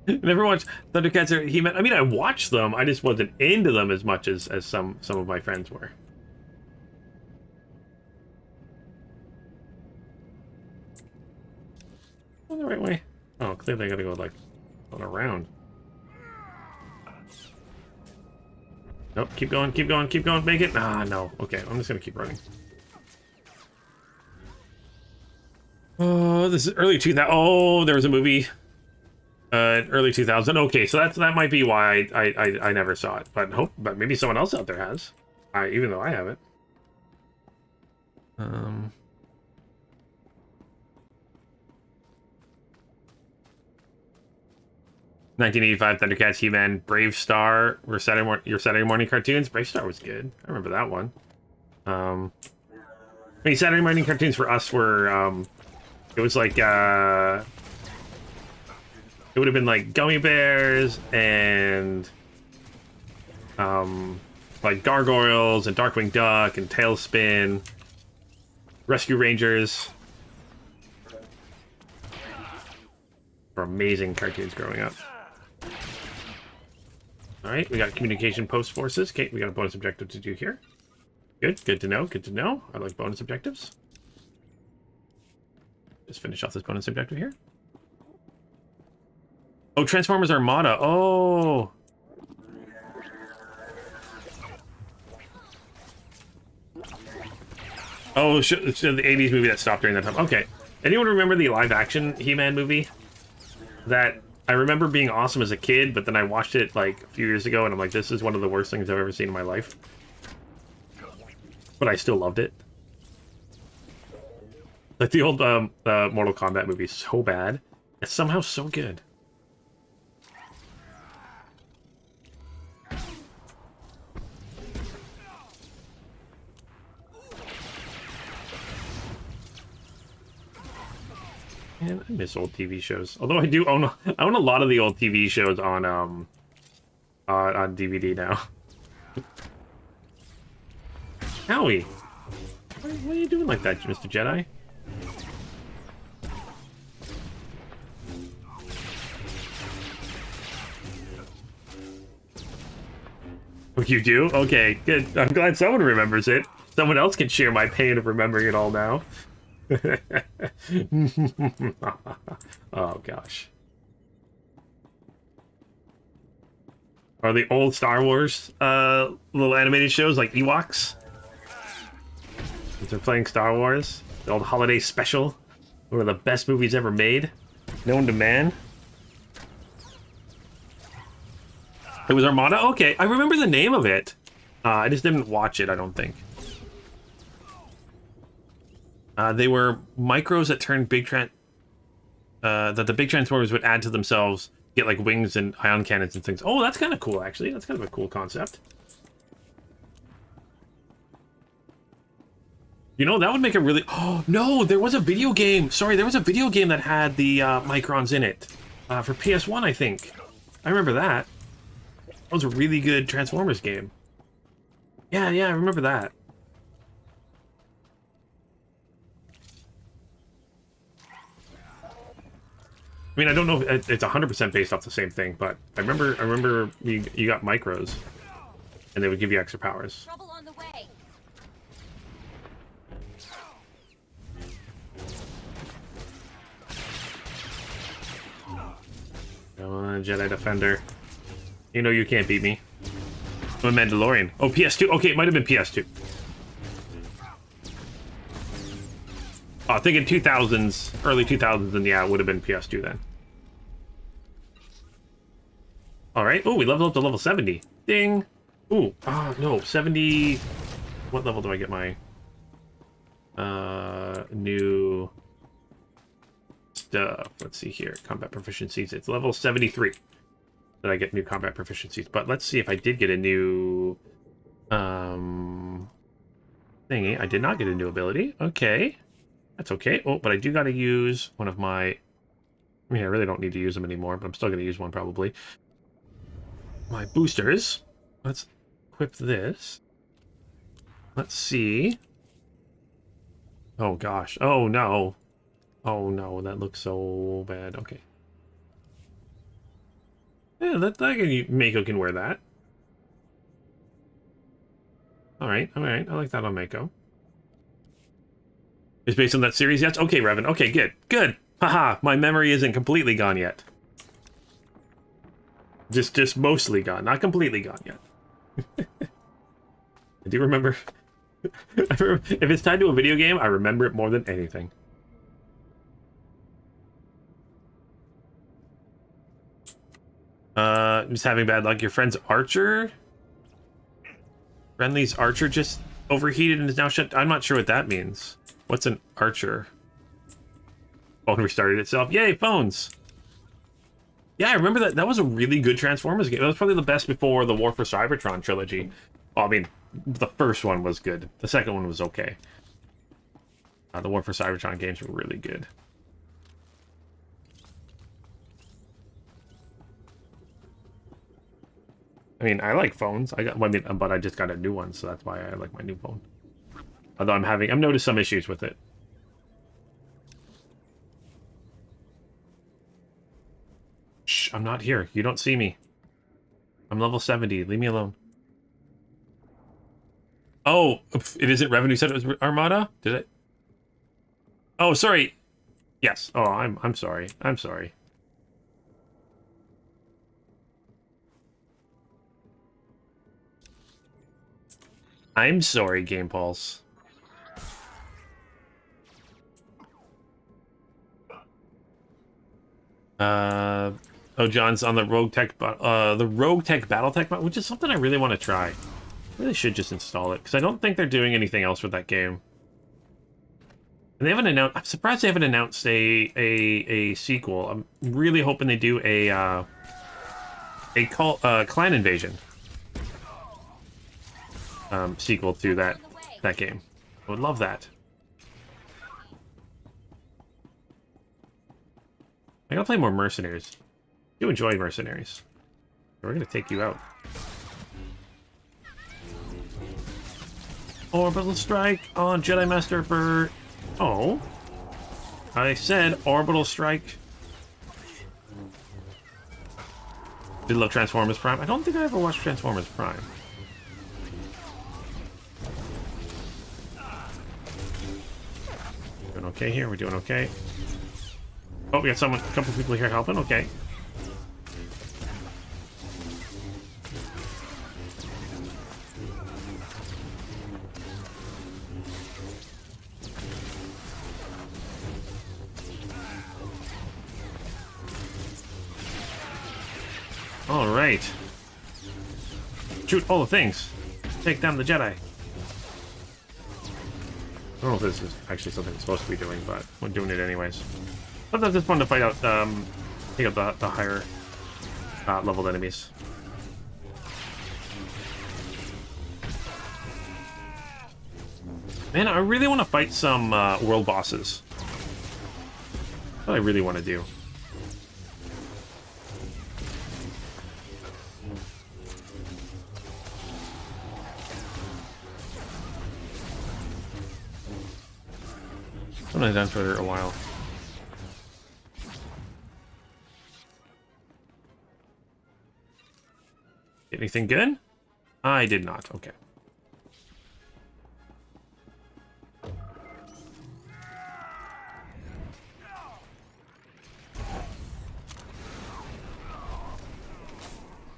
I never watched Thundercats or He-Man. I mean, I watched them. I just wasn't into them as much as some of my friends were. Going the right way? Oh, clearly I gotta go like on around. Nope, keep going, make it. Ah, no. Okay, I'm just gonna keep running. Oh, this is early 2000. Oh, there was a movie. Early 2000. Okay, so that might be why I never saw it. But maybe someone else out there has. Even though I haven't. 1985 Thundercats, He-Man, Brave Star were your Saturday morning cartoons. Brave Star was good. I remember that one. I mean, Saturday morning cartoons for us were it was like it would have been like Gummy Bears and like Gargoyles and Darkwing Duck and Tailspin, Rescue Rangers. Were amazing cartoons growing up. Alright, we got communication post forces. Okay, we got a bonus objective to do here. Good to know, good to know. I like bonus objectives. Just finish off this bonus objective here. Oh, Transformers Armada. Oh! Oh, so the 80s movie that stopped during that time. Okay. Anyone remember the live-action He-Man movie? That I remember being awesome as a kid, but then I watched it like a few years ago, and I'm like, this is one of the worst things I've ever seen in my life. But I still loved it. Like the old Mortal Kombat movie is so bad. It's somehow so good. Man, I miss old TV shows. Although I do own a lot of the old TV shows on DVD now. Howie, what are you doing like that, Mr. Jedi? Oh, you do? Okay, good. I'm glad someone remembers it. Someone else can share my pain of remembering it all now. Oh gosh. Are the old Star Wars little animated shows like Ewoks? They're playing Star Wars, the old holiday special, one of the best movies ever made, known to man. It was Armada? Okay, I remember the name of it. I just didn't watch it, I don't think. They were micros that turned that the big Transformers would add to themselves, get like wings and ion cannons and things. Oh, that's kind of cool, actually. That's kind of a cool concept. You know, that would make it really... Oh, no, there was a video game. Sorry, there was a video game that had the microns in it. For PS1, I think. I remember that. That was a really good Transformers game. Yeah, I remember that. I mean, I don't know if it's 100% based off the same thing, but I remember you got micros, and they would give you extra powers. Trouble on the way. Come on, Jedi Defender. You know you can't beat me. I'm a Mandalorian. Oh, PS2. Okay, it might have been PS2. Oh, thinking 2000s, early 2000s, and yeah, it would have been PS2 then. All right. Oh, we leveled up to level 70. Ding. Ooh. Oh, no. 70. What level do I get my new stuff? Let's see here. Combat proficiencies. It's level 73 that I get new combat proficiencies. But let's see if I did get a new thingy. I did not get a new ability. Okay. That's okay. Oh, but I do got to use one of my... I mean, I really don't need to use them anymore, but I'm still going to use one probably. My boosters. Let's equip this. Let's see. Oh, gosh. Oh, no. Oh, no. That looks so bad. Okay. Yeah, Mako can wear that. All right. I like that on Mako. It's based on that series yet? Okay, Revan. Okay, good. Good. Haha, my memory isn't completely gone yet. Just mostly gone. Not completely gone yet. I do remember... if it's tied to a video game, I remember it more than anything. Just having bad luck. Your friend's Archer? Renly's Archer just overheated and is now shut... I'm not sure what that means. What's an Archer? Phone restarted itself. Yay, phones! Yeah, I remember that. That was a really good Transformers game. That was probably the best before the War for Cybertron trilogy. Well, I mean, the first one was good. The second one was okay. The War for Cybertron games were really good. I mean, I like phones. But I just got a new one, so that's why I like my new phone. Although I've noticed some issues with it. Shh, I'm not here. You don't see me. I'm level 70. Leave me alone. Oh, it isn't Revenue said it was Armada? Did it? Oh, sorry. Yes. Oh, I'm sorry. I'm sorry. I'm sorry, Game Pulse. Oh, John's on the Rogue Tech BattleTech mod, which is something I really want to try. I really should just install it, because I don't think they're doing anything else with that game. And they haven't announced... I'm surprised they haven't announced a sequel. I'm really hoping they do a clan invasion sequel to that game. I would love that. I gotta play more Mercenaries. I do enjoy Mercenaries. We're gonna take you out. Orbital strike on Jedi Master Bird. Oh. I said orbital strike. Did love Transformers Prime? I don't think I ever watched Transformers Prime. Doing okay here, we're doing okay. Oh, we got a couple people here helping, okay. Alright. Shoot all the things. Take down the Jedi. I don't know if this is actually something I'm supposed to be doing, but we're doing it anyways. Sometimes it's fun to fight out, take out the higher leveled enemies. Man, I really want to fight some world bosses. That's what I really want to do. What have I done for a while? Anything good? I did not. Okay.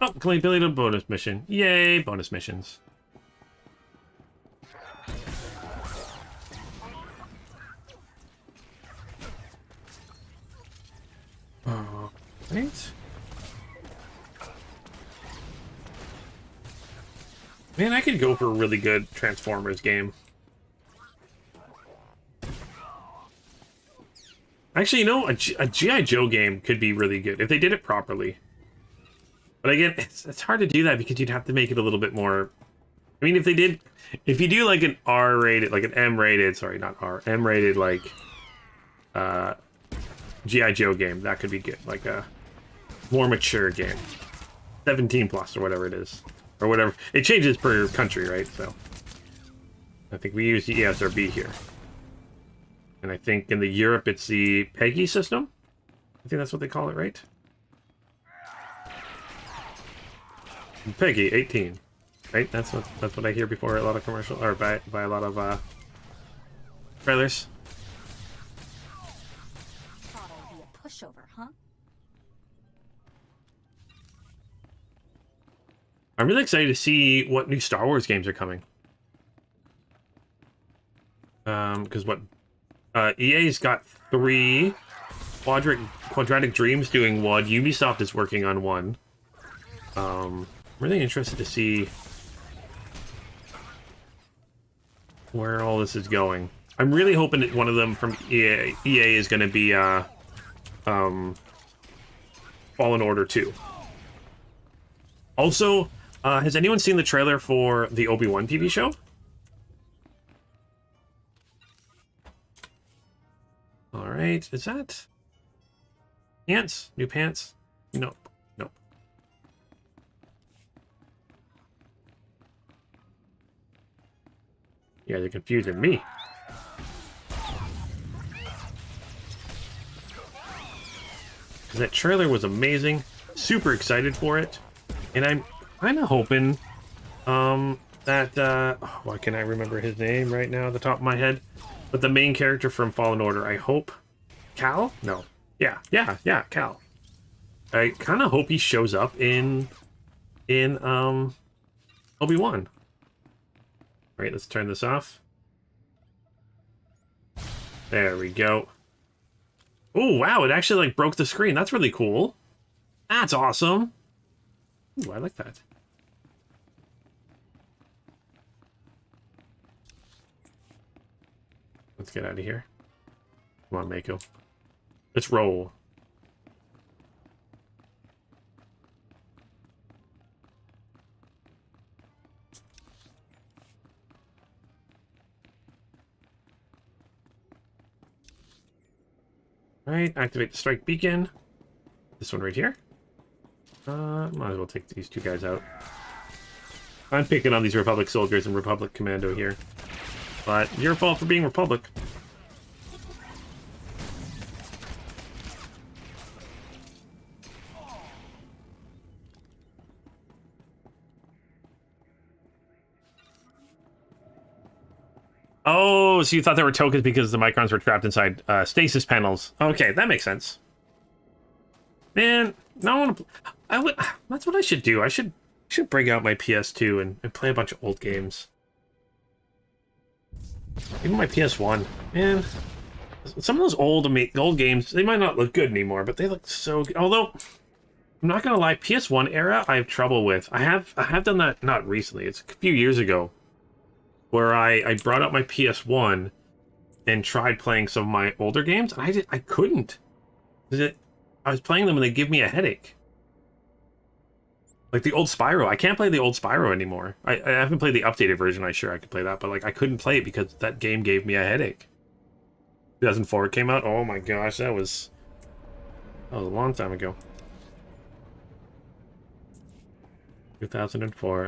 Oh, completed a bonus mission. Yay, bonus missions. Right. Man, I could go for a really good Transformers game. Actually, you know, a G.I. Joe game could be really good if they did it properly. But again, it's hard to do that because you'd have to make it a little bit more... I mean, if you do like an R-rated, like an M-rated, sorry, not R, M-rated, like, G.I. Joe game, that could be good. Like a more mature game. 17 plus or whatever it is. Or whatever. It changes per country, right? So I think we use the ESRB here. And I think in the Europe it's the PEGI system. I think that's what they call it, right? PEGI 18. Right? That's what I hear before a lot of commercial or by a lot of trailers. Thought I'd be a pushover, huh? I'm really excited to see what new Star Wars games are coming. Because EA's got 3, Quadratic Dreams doing 1, Ubisoft is working on 1. I'm really interested to see where all this is going. I'm really hoping that one of them from EA is going to be Fallen Order 2. Also, has anyone seen the trailer for the Obi-Wan TV show? Alright, is that... Pants? New pants? Nope. Nope. Yeah, they're confusing me. Because that trailer was amazing. Super excited for it. And I'm kind of hoping that... why can't I remember his name right now at the top of my head? But the main character from Fallen Order, I hope... Cal? No. Yeah, Cal. I kind of hope he shows up in Obi-Wan. Alright, let's turn this off. There we go. Oh, wow, it actually, like, broke the screen. That's really cool. That's awesome. Ooh, I like that. Let's get out of here. Come on, Mako. Let's roll. Alright, activate the strike beacon. This one right here. Might as well take these two guys out. I'm picking on these Republic soldiers and Republic Commando here. But your fault for being Republic. Oh, so you thought they were tokens because the Microns were trapped inside stasis panels. Okay, that makes sense. Man, now I want to... That's what I should do. I should bring out my PS2 and play a bunch of old games. Even my PS1. Man, some of those old games, they might not look good anymore, but they look so good. Although, I'm not going to lie, PS1 era I have trouble with. I have done that, not recently, it's a few years ago, where I brought up my PS1 and tried playing some of my older games, and I couldn't. I was playing them and they give me a headache. Like the old Spyro. I can't play the old Spyro anymore. I haven't played the updated version. I'm sure I could play that, but like I couldn't play it because that game gave me a headache. 2004 it came out. Oh my gosh, that was a long time ago. 2004.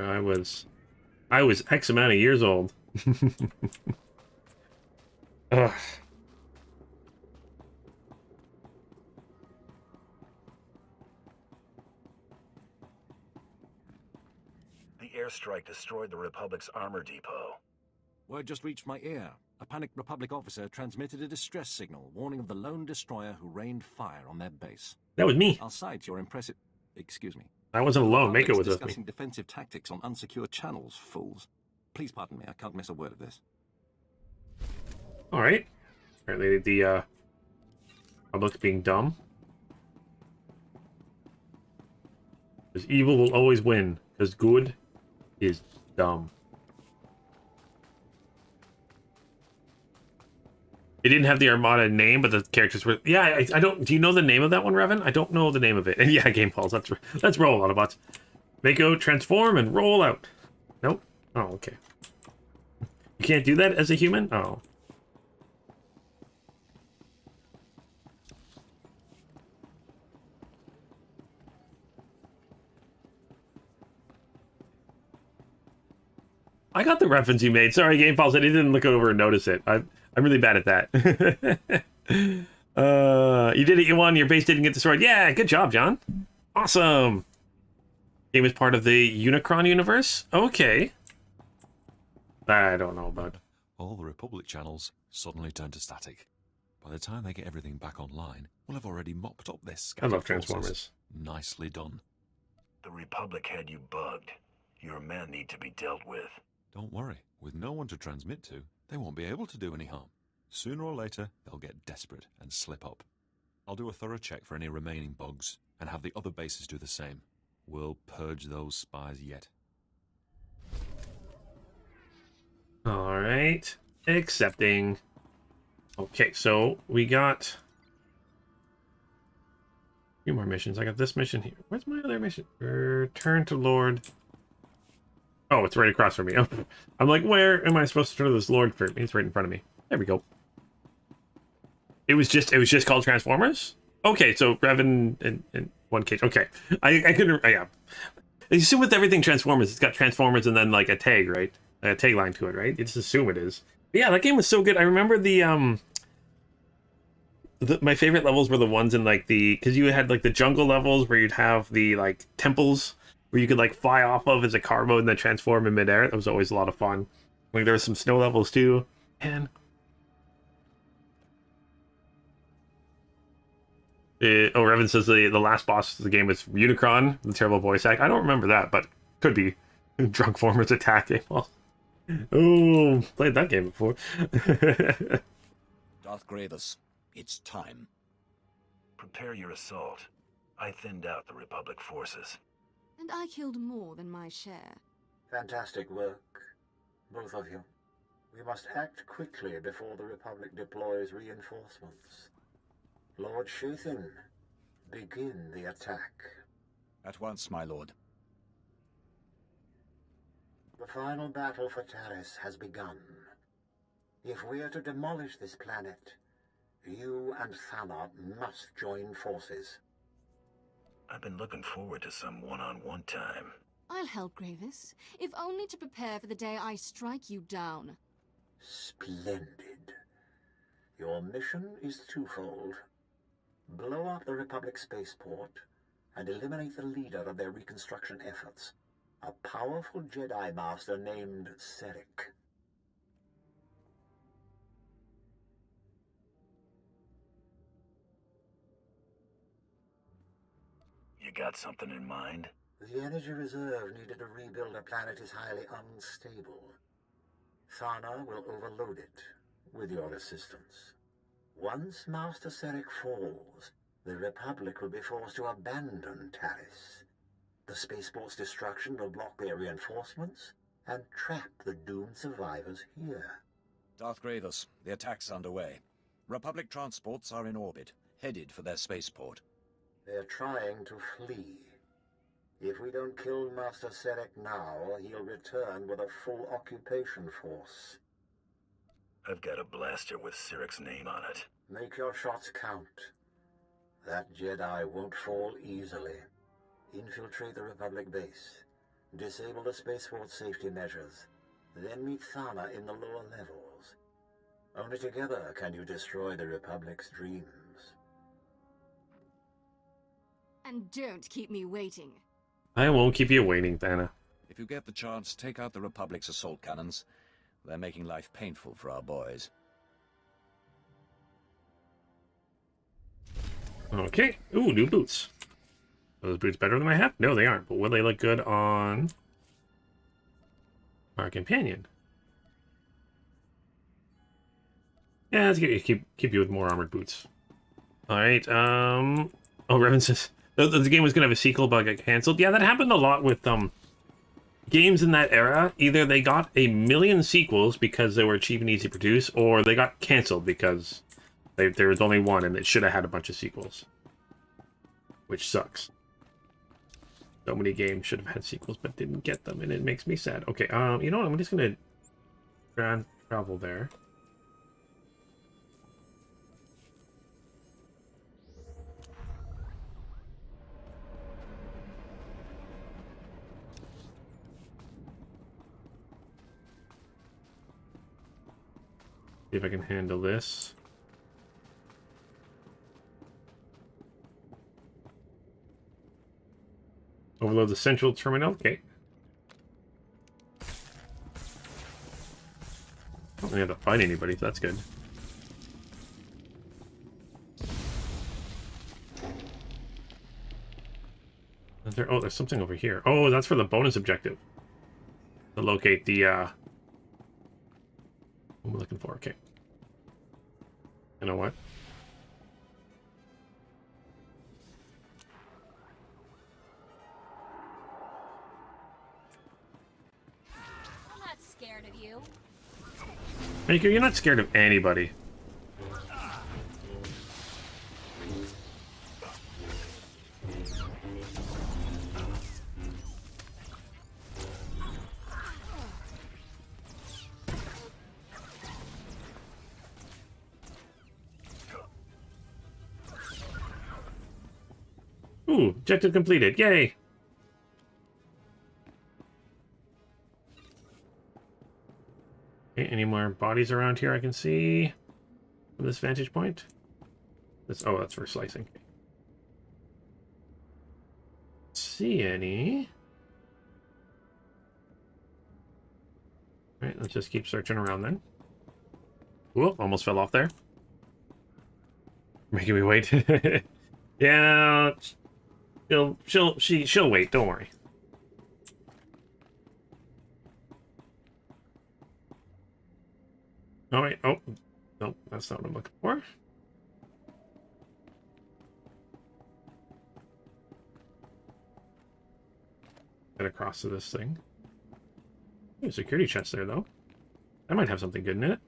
I was X amount of years old. Ugh. The airstrike destroyed the Republic's armor depot. Word just reached my ear. A panicked Republic officer transmitted a distress signal warning of the lone destroyer who rained fire on their base. That was me. I'll cite your impressive... Excuse me. I wasn't alone. Mako was with discussing me. defensive tactics on unsecure channels, fools. Please pardon me, I can't miss a word of this. Alright. Apparently the Republic's being dumb. Because evil will always win. Because good is dumb. It didn't have the Armada name, but the characters were... Yeah, I don't... Do you know the name of that one, Revan? I don't know the name of it. And yeah, game balls. Let's roll, Autobots. Mako, transform, and roll out. Nope. Oh, okay. You can't do that as a human? Oh. I got the reference you made. Sorry, Game Pulse. I didn't look over and notice it. I'm really bad at that. You did it. You won. Your base didn't get destroyed. Yeah, good job, John. Awesome. Game is part of the Unicron universe. Okay. I don't know about. All the Republic channels suddenly turn to static. By the time they get everything back online, we'll have already mopped up this. I love Transformers. Nicely done. The Republic had you bugged. Your men need to be dealt with. Don't worry. With no one to transmit to, they won't be able to do any harm. Sooner or later, they'll get desperate and slip up. I'll do a thorough check for any remaining bugs, and have the other bases do the same. We'll purge those spies yet. Alright. Accepting. Okay, so we got a few more missions. I got this mission here. Where's my other mission? Return to Lord. Oh, it's right across from me. I'm like, where am I supposed to turn to this Lord for? It's right in front of me. There we go. It was just called Transformers? Okay, so Revan and one cage. Okay. I couldn't, yeah. You assume with everything Transformers, it's got Transformers and then like a tag, right? A tagline to it, right? You just assume it is. But yeah, that game was so good. I remember my favorite levels were the ones in like because you had like the jungle levels where you'd have the like temples where you could like fly off of as a car mode and then transform in midair. That was always a lot of fun. Like there was some snow levels too. Man. Revan says the last boss of the game was Unicron, the terrible voice act. I don't remember that, but could be. Drunk Formers attacking. Well, oh, played that game before. Darth Gravis, it's time. Prepare your assault. I thinned out the Republic forces. And I killed more than my share. Fantastic work, both of you. We must act quickly before the Republic deploys reinforcements. Lord Shathin, begin the attack. At once, my lord. The final battle for Taris has begun. If we are to demolish this planet, you and Thana must join forces. I've been looking forward to some one-on-one time. I'll help, Gravis, if only to prepare for the day I strike you down. Splendid. Your mission is twofold. Blow up the Republic spaceport and eliminate the leader of their reconstruction efforts, a powerful Jedi Master named Serek. You got something in mind? The energy reserve needed to rebuild a planet is highly unstable. Thana will overload it with your assistance. Once Master Serek falls, the Republic will be forced to abandon Taris. The spaceport's destruction will block their reinforcements and trap the doomed survivors here. Darth Gravis, the attack's underway. Republic transports are in orbit, headed for their spaceport. They're trying to flee. If we don't kill Master Serek now, he'll return with a full occupation force. I've got a blaster with Sirek's name on it. Make your shots count. That Jedi won't fall easily. Infiltrate the Republic base. Disable the spaceport safety measures. Then meet Thana in the lower levels. Only together can you destroy the Republic's dreams. And don't keep me waiting. I won't keep you waiting, Thana. If you get the chance, take out the Republic's assault cannons. They're making life painful for our boys. Okay. Ooh, new boots. Are those boots better than I have? No, they aren't. But will they look good on our companion? Yeah, let's keep you with more armored boots. All right. Oh, Revan says the game was gonna have a sequel, but got canceled. Yeah, that happened a lot with games in that era. Either they got a million sequels because they were cheap and easy to produce, or they got canceled because there was only one and it should have had a bunch of sequels, which sucks. So many games should have had sequels but didn't get them, and it makes me sad. Okay, you know what? I'm just gonna travel there. See if I can handle this. Overload the central terminal. Okay. Don't really have to fight anybody, so that's good. Is there, oh, there's something over here. Oh, that's for the bonus objective. To locate the, what am I looking for? Okay. You know what? I'm not scared of you. Maker, you're not scared of anybody. Ooh, objective completed. Yay! Okay, any more bodies around here I can see from this vantage point? This, oh, that's for slicing. See any? All right, let's just keep searching around then. Whoop, almost fell off there. Making me wait. Yeah, she'll wait. Don't worry. All right. Oh, no, that's not what I'm looking for. get across to this thing. Ooh, security chest there, though. That might have something good in it.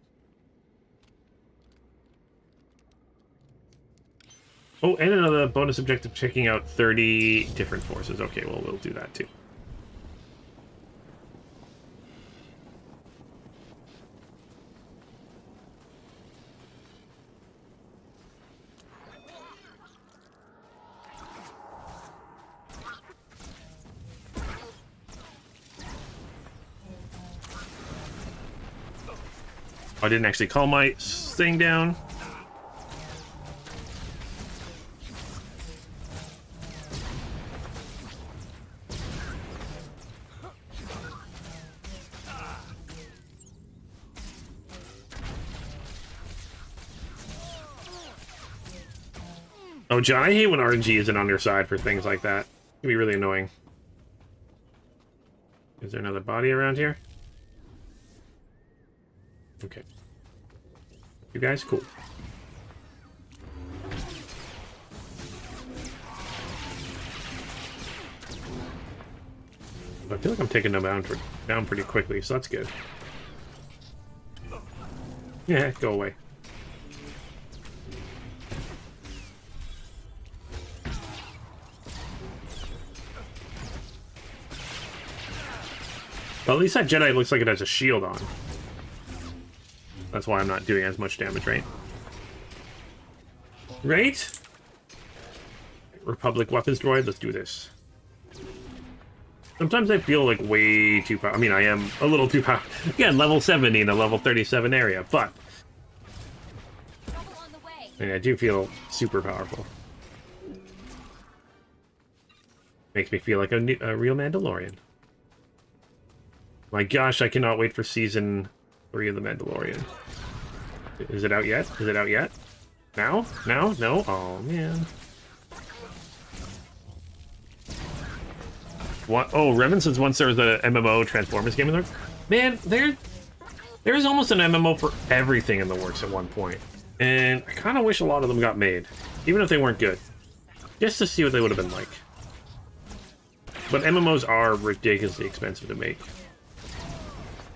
Oh, and another bonus objective, checking out 30 different forces. Okay, well, we'll do that too. I didn't actually call my thing down. Oh, John, I hate when RNG isn't on your side for things like that. It can be really annoying. Is there another body around here? Okay. You guys, cool. I feel like I'm taking them down pretty quickly, so that's good. Yeah, go away. Well, at least that Jedi looks like it has a shield on. That's why I'm not doing as much damage, right? Right? Republic weapons droid, let's do this. Sometimes I feel like way too powerful. I mean, I am a little too powerful. Again, level 70 in a level 37 area, but I mean, I do feel super powerful. Makes me feel like a real Mandalorian. My gosh, I cannot wait for season 3 of The Mandalorian. Is it out yet? Is it out yet? Now? Now? No? Oh, man. What? Oh, Revan says once there was a MMO Transformers game in there. Man, there's almost an MMO for everything in the works at one point. And I kind of wish a lot of them got made. Even if they weren't good. Just to see what they would have been like. But MMOs are ridiculously expensive to make.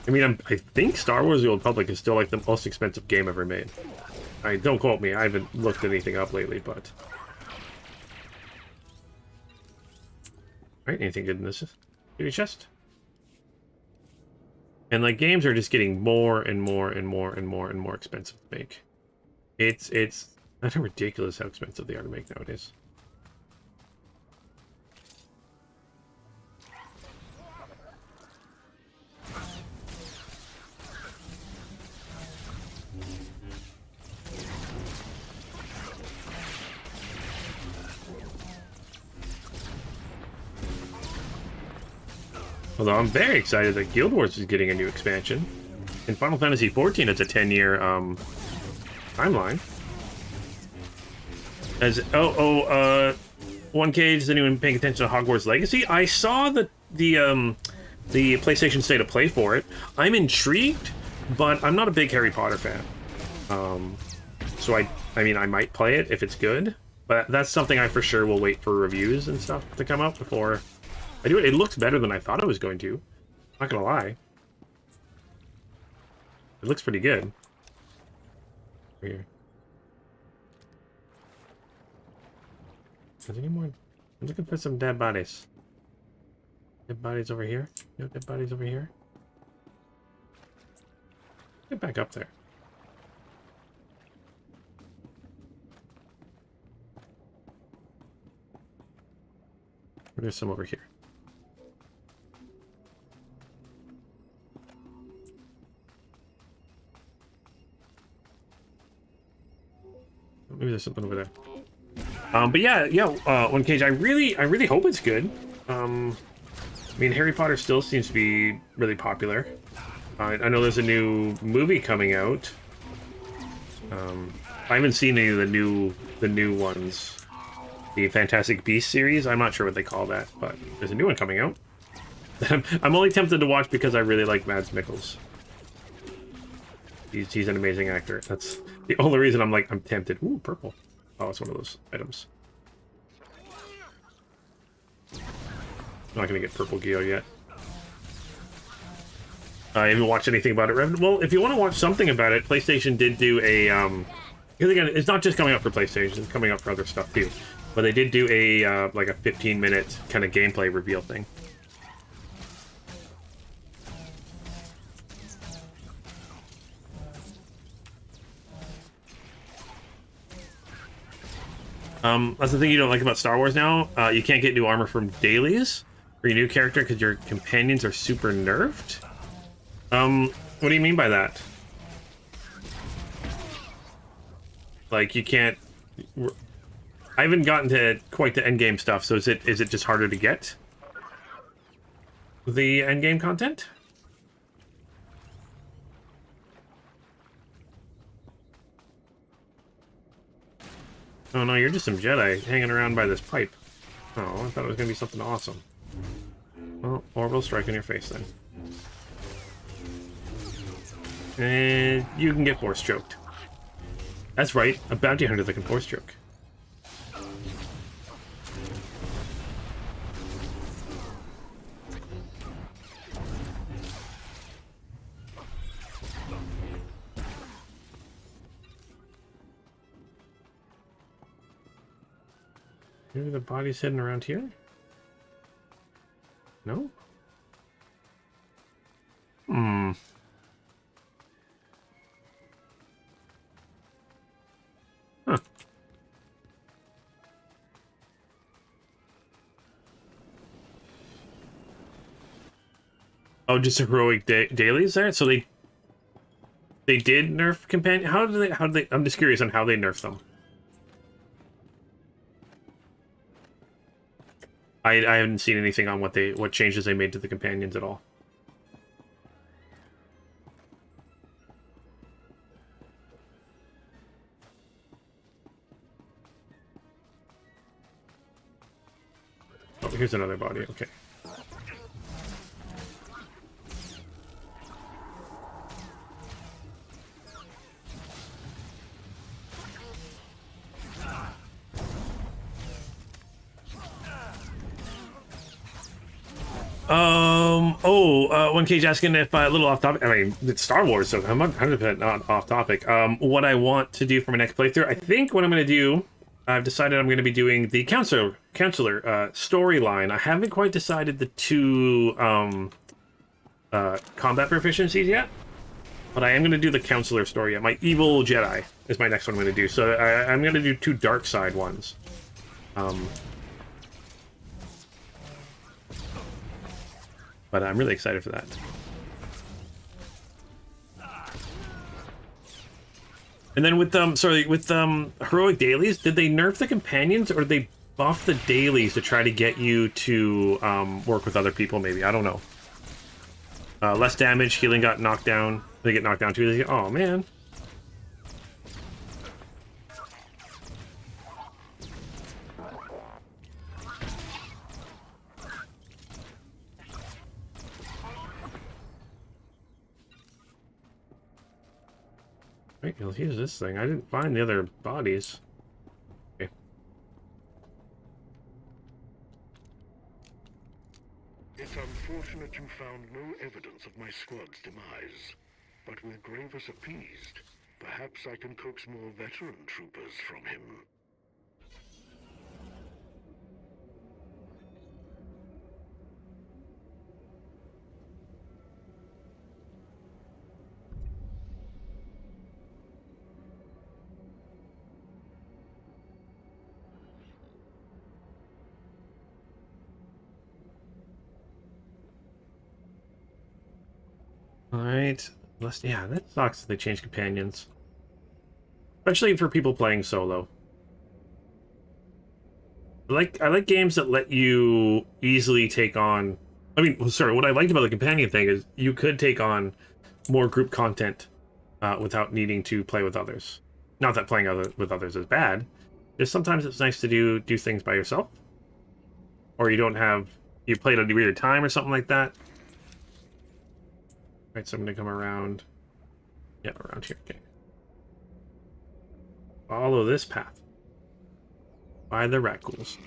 I mean, I think Star Wars: The Old Republic is still like the most expensive game ever made. Don't quote me, I haven't looked anything up lately, but... Alright, anything good in this chest? And like, games are just getting more and more and more and more and more expensive to make. It's kind of ridiculous how expensive they are to make nowadays. Although I'm very excited that Guild Wars is getting a new expansion. In Final Fantasy XIV, it's a 10-year timeline. One Cage, is anyone paying attention to Hogwarts Legacy? I saw the PlayStation State of Play for it. I'm intrigued, but I'm not a big Harry Potter fan. So I mean, I might play it if it's good, but that's something I for sure will wait for reviews and stuff to come out before I do it. It looks better than I thought it was going to. Not gonna lie. It looks pretty good. Here. Is there any more? I'm looking for some dead bodies. Dead bodies over here? No dead bodies over here? Get back up there. There's some over here. Maybe there's something over there. But yeah, One Cage, I really hope it's good. I mean, Harry Potter still seems to be really popular. I know there's a new movie coming out. I haven't seen any of the new ones. The Fantastic Beasts series. I'm not sure what they call that, but there's a new one coming out. I'm only tempted to watch because I really like Mads Mikkelsen. He's an amazing actor. That's the only reason I'm tempted. Ooh, purple. Oh, it's one of those items. I'm not gonna get purple Geo yet. I haven't watched anything about it. Well, if you want to watch something about it, PlayStation did do a because again, it's not just coming up for PlayStation; it's coming up for other stuff too. But they did do a like a 15-minute kind of gameplay reveal thing. That's the thing you don't like about Star Wars now. You can't get new armor from dailies for your new character because your companions are super nerfed. What do you mean by that? Like, you can't... I haven't gotten to quite the endgame stuff, so is it just harder to get the endgame content? Oh no, you're just some Jedi hanging around by this pipe. Oh, I thought it was gonna be something awesome. Well, orbital strike in your face then. And you can get force choked. That's right, a bounty hunter that can force choke. Maybe the body's hidden around here? No? Hmm. Huh. Oh, just heroic dailies there? So they did nerf companion. How did they? I'm just curious on how they nerfed them. I haven't seen anything on what changes they made to the companions at all. Oh, here's another body. Okay. One Cage asking if a little off topic. I mean, it's Star Wars, so I'm 100% not off topic. What I want to do for my next playthrough, I think what I'm going to do, I've decided I'm going to be doing the counselor storyline. I haven't quite decided the two combat proficiencies yet, but I am going to do the counselor story. My evil Jedi is my next one I'm going to do. So I'm going to do two dark side ones. But I'm really excited for that. And then with heroic dailies, did they nerf the companions or did they buff the dailies to try to get you to work with other people? Maybe, I don't know. Less damage, healing got knocked down. They get knocked down too. Oh man. Right, let's use this thing. I didn't find the other bodies. Okay. It's unfortunate you found no evidence of my squad's demise. But with Gravis appeased, perhaps I can coax more veteran troopers from him. Alright. Yeah, that sucks that they changed companions. Especially for people playing solo. I like games that let you easily take on... I mean, sorry, what I liked about the companion thing is you could take on more group content without needing to play with others. Not that playing with others is bad. Just sometimes it's nice to do things by yourself. Or you don't have... You played at a weird time or something like that. Right, so I'm going to come around... Yeah, around here, okay. Follow this path. By the rat ghouls.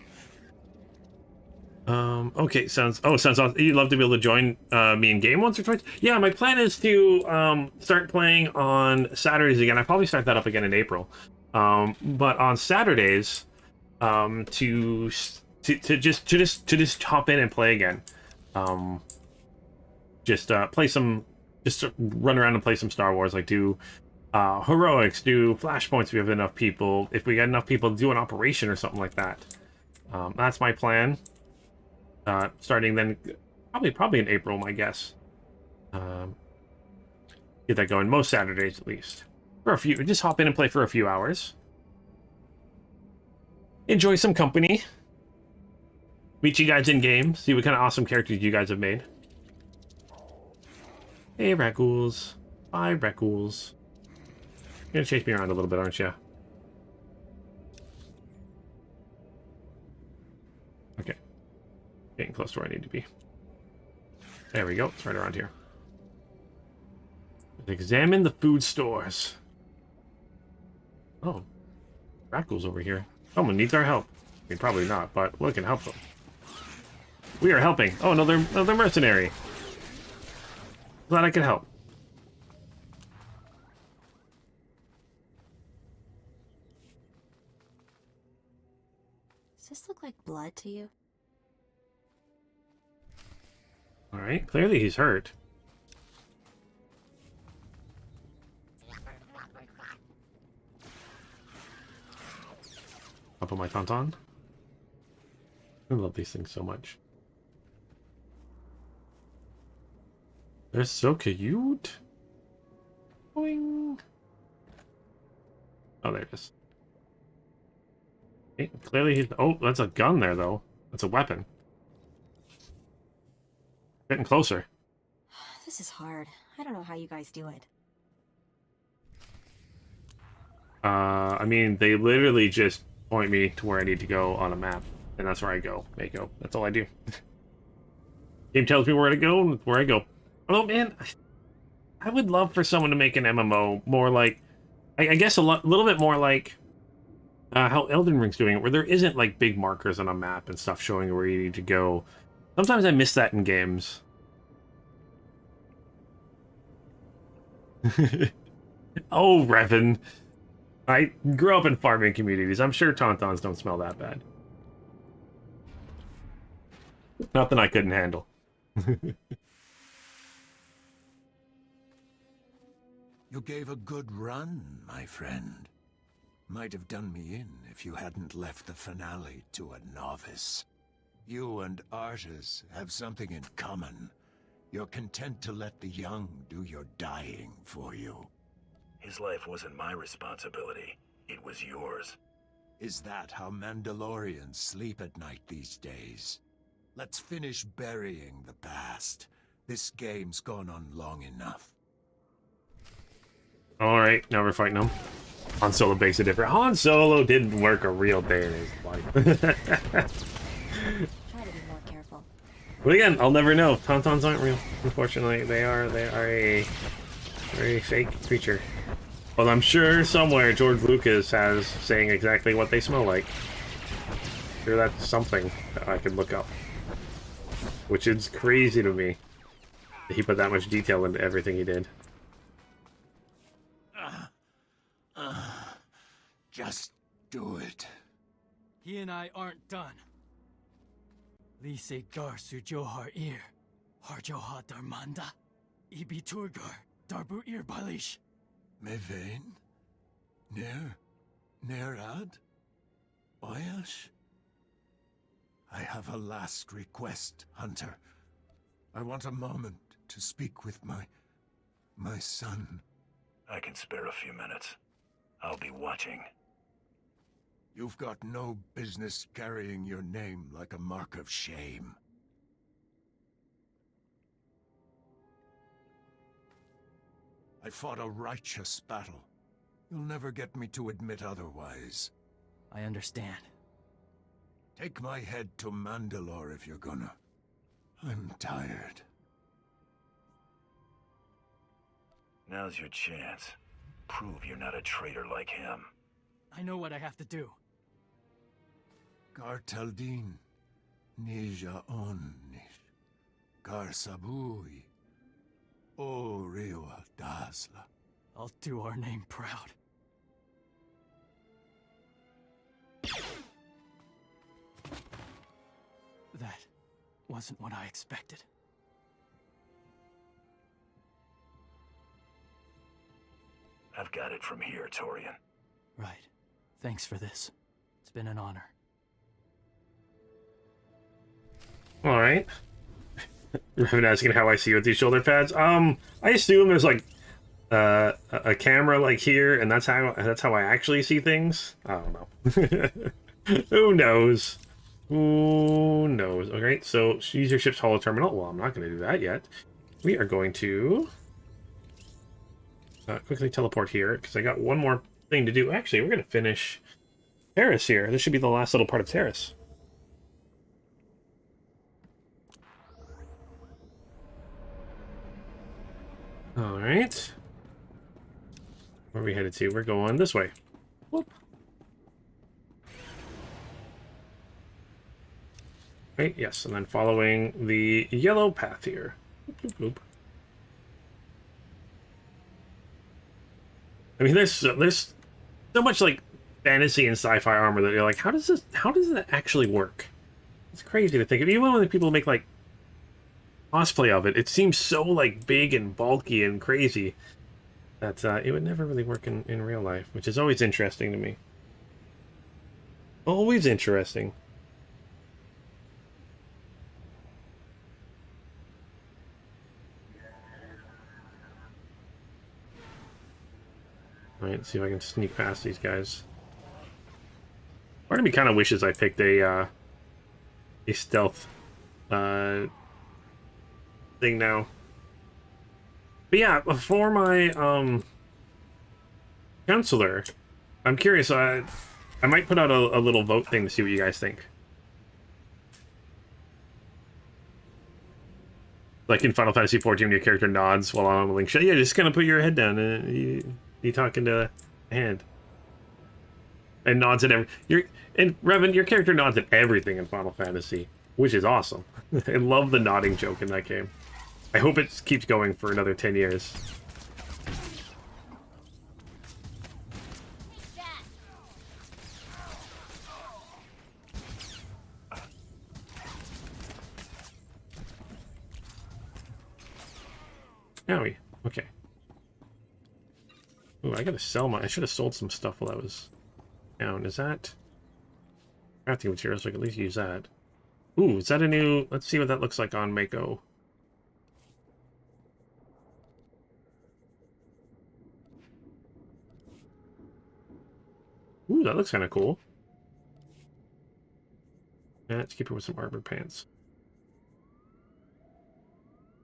Okay, sounds awesome. You'd love to be able to join me in game once or twice? Yeah, my plan is to start playing on Saturdays again. I probably start that up again in April. But on Saturdays, to just hop in and play again. Just run around and play some Star Wars, like do heroics, do flashpoints if we have enough people. If we got enough people to do an operation or something like that. That's my plan. Starting then, probably in April, my guess. Get that going most Saturdays at least. For a few, just hop in and play for a few hours. Enjoy some company. Meet you guys in game. See what kind of awesome characters you guys have made. Hey, Rackhools. Bye, Rackhools. You're gonna chase me around a little bit, aren't you? Okay. Getting close to where I need to be. There we go. It's right around here. Examine the food stores. Oh. Rackhools over here. Someone needs our help. I mean, probably not, but we can help them. We are helping. Oh, no, they're mercenary. Glad I could help. Does this look like blood to you? Alright, clearly he's hurt. Up on my tauntaun. I love these things so much. They're so cute. Boing. Oh, there it is. Okay, clearly he's... Oh, that's a gun there, though. That's a weapon. Getting closer. This is hard. I don't know how you guys do it. I mean, they literally just point me to where I need to go on a map. And that's where I go. Mako. That's all I do. Game tells me where to go, and where I go. Although, man, I would love for someone to make an MMO more like... I guess little bit more like... how Elden Ring's doing it, where there isn't, like, big markers on a map and stuff showing where you need to go. Sometimes I miss that in games. Oh, Revan. I grew up in farming communities. I'm sure tauntauns don't smell that bad. Nothing I couldn't handle. You gave a good run, my friend. Might have done me in if you hadn't left the finale to a novice. You and Artus have something in common. You're content to let the young do your dying for you. His life wasn't my responsibility. It was yours. Is that how Mandalorians sleep at night these days? Let's finish burying the past. This game's gone on long enough. Alright, now we're fighting him. Han Solo makes a difference. Han Solo didn't work a real day in his life. Try to be more careful. But again, I'll never know. Tauntauns aren't real. Unfortunately, they are a very fake creature. Well, I'm sure somewhere George Lucas has saying exactly what they smell like. I'm sure that's something that I could look up. Which is crazy to me that he put that much detail into everything he did. Just do it. He and I aren't done. Lise gar sujohar ir, harjoha darmanda, ibi turgar, darbu ir balish. Mevain? Nerad? Oyash? I have a last request, Hunter. I want a moment to speak with my son. I can spare a few minutes. I'll be watching. You've got no business carrying your name like a mark of shame. I fought a righteous battle. You'll never get me to admit otherwise. I understand. Take my head to Mandalore if you're gonna. I'm tired. Now's your chance. Prove you're not a traitor like him. I know what I have to do. Gar Taldin, Nija onnish. Garsabui. O Rewa Dasla. I'll do our name proud. That wasn't what I expected. I've got it from here, Torian. Right. Thanks for this. It's been an honor. All right. Revan asking how I see with these shoulder pads. I assume there's like a camera like here, and that's how I actually see things. I don't know. Who knows? Who knows? Okay, so use your ship's holo terminal. Well, I'm not going to do that yet. We are going to quickly teleport here because I got one more thing to do. Actually, we're going to finish Terrace here. This should be the last little part of Terrace. All right. Where are we headed to? We're going this way. Whoop. Right, yes, and then following the yellow path here. Boop, boop, boop. I mean, there's so much like fantasy and sci-fi armor that you're like, how does that actually work? It's crazy to think of. Even when people make like cosplay of it, it seems so like big and bulky and crazy that it would never really work in real life, which is always interesting to me. Always interesting. Alright, let's see if I can sneak past these guys. Part of me kind of wishes I picked a stealth thing now. But yeah, for my counselor, I'm curious. I might put out a little vote thing to see what you guys think. Like in Final Fantasy XIV, when your character nods while on a link shot. Yeah, just kind of put your head down and you talking to a hand. And nods at and Revan, your character nods at everything in Final Fantasy, which is awesome. I love the nodding joke in that game. I hope it keeps going for another 10 years. Owie. Okay. Ooh, I gotta sell my... I should have sold some stuff while I was down. Is that... crafting materials, so I can at least use that. Ooh, is that a new... Let's see what that looks like on Mako. Ooh, that looks kind of cool. Yeah, let's keep her with some armored pants.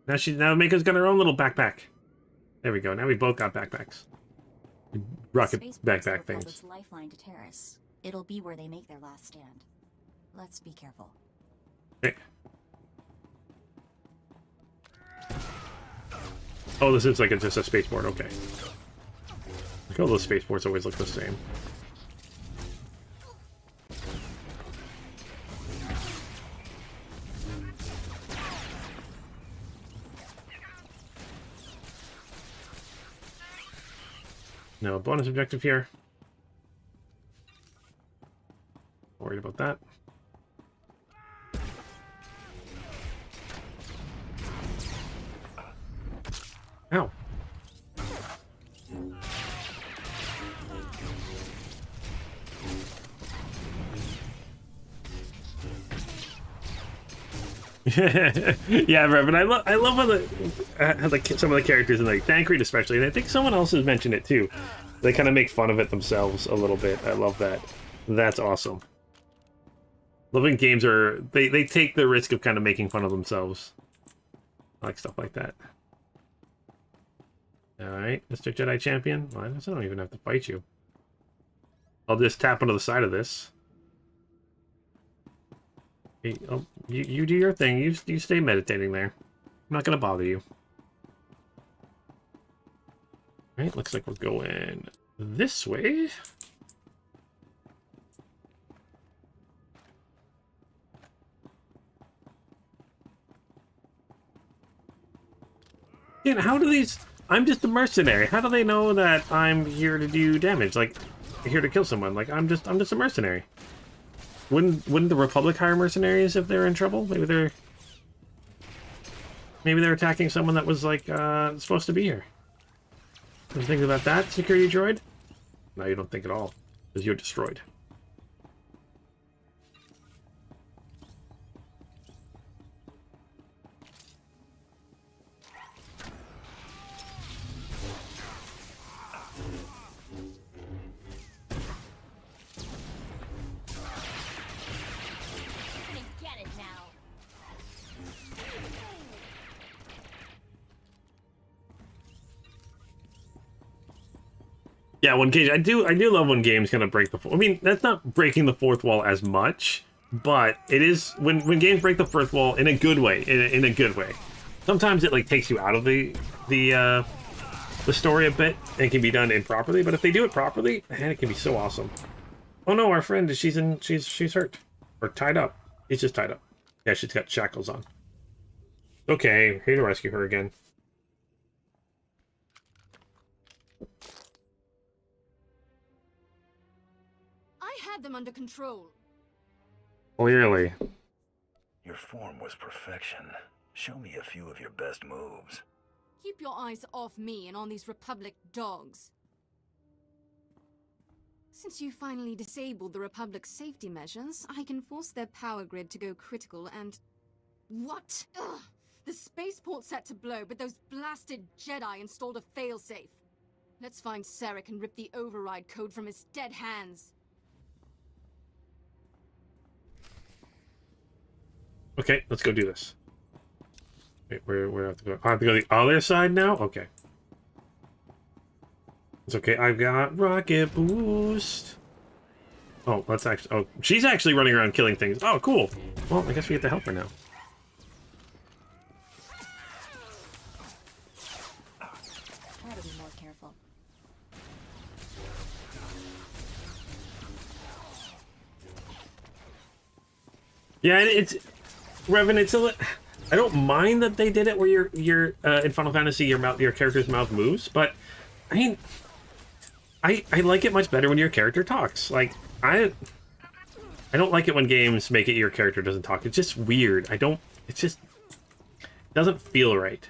Now Mako's got her own little backpack. There we go. Now we both got backpacks. Rocket backpack things. Its lifeline to Terrace. It'll be where they make their last stand. Let's be careful. Okay. Oh, this is like just a spaceport. Okay. Like all those spaceports always look the same. No bonus objective here. Worried about that. Ow. Yeah, Revan, I love how some of the characters in like Thancred especially, and I think someone else has mentioned it too. They kind of make fun of it themselves a little bit. I love that. That's awesome. Loving games are they take the risk of kind of making fun of themselves. I like stuff like that. Alright, Mr. Jedi Champion. Well, I don't even have to fight you. I'll just tap onto the side of this. Hey, oh, you do your thing. You stay meditating there. I'm not going to bother you. Alright, looks like we're going this way. Man, how do these... I'm just a mercenary. How do they know that I'm here to do damage? Like, here to kill someone? Like, I'm just a mercenary. Wouldn't the Republic hire mercenaries if they're in trouble? Maybe they're attacking someone that was, like, supposed to be here. You think about that, security droid? No, you don't think at all. Because you're destroyed. Yeah, when I do love when games kind of break the... I mean, that's not breaking the fourth wall as much, but it is when games break the fourth wall in a good way. In a good way. Sometimes it like takes you out of the story a bit and can be done improperly. But if they do it properly, man, it can be so awesome. Oh no, our friend, she's hurt or tied up. She's just tied up. Yeah, she's got shackles on. Okay, here to rescue her again. Them under control. Clearly. Your form was perfection. Show me a few of your best moves. Keep your eyes off me and on these Republic dogs. Since you finally disabled the Republic's safety measures, I can force their power grid to go critical and... What? Ugh! The spaceport's set to blow, but those blasted Jedi installed a failsafe. Let's find Sarek and rip the override code from his dead hands. Okay, let's go do this. Wait, where do I have to go? I have to go the other side now? Okay. It's okay, I've got rocket boost. Oh, let's actually... Oh, she's actually running around killing things. Oh, cool. Well, I guess we get to help her now. Try to be more careful. Yeah, it's... Revan, it's a... I don't mind that they did it where you're in Final Fantasy, your character's mouth moves, but I mean, I like it much better when your character talks. Like, I don't like it when games make it your character doesn't talk. It's just weird. It doesn't feel right.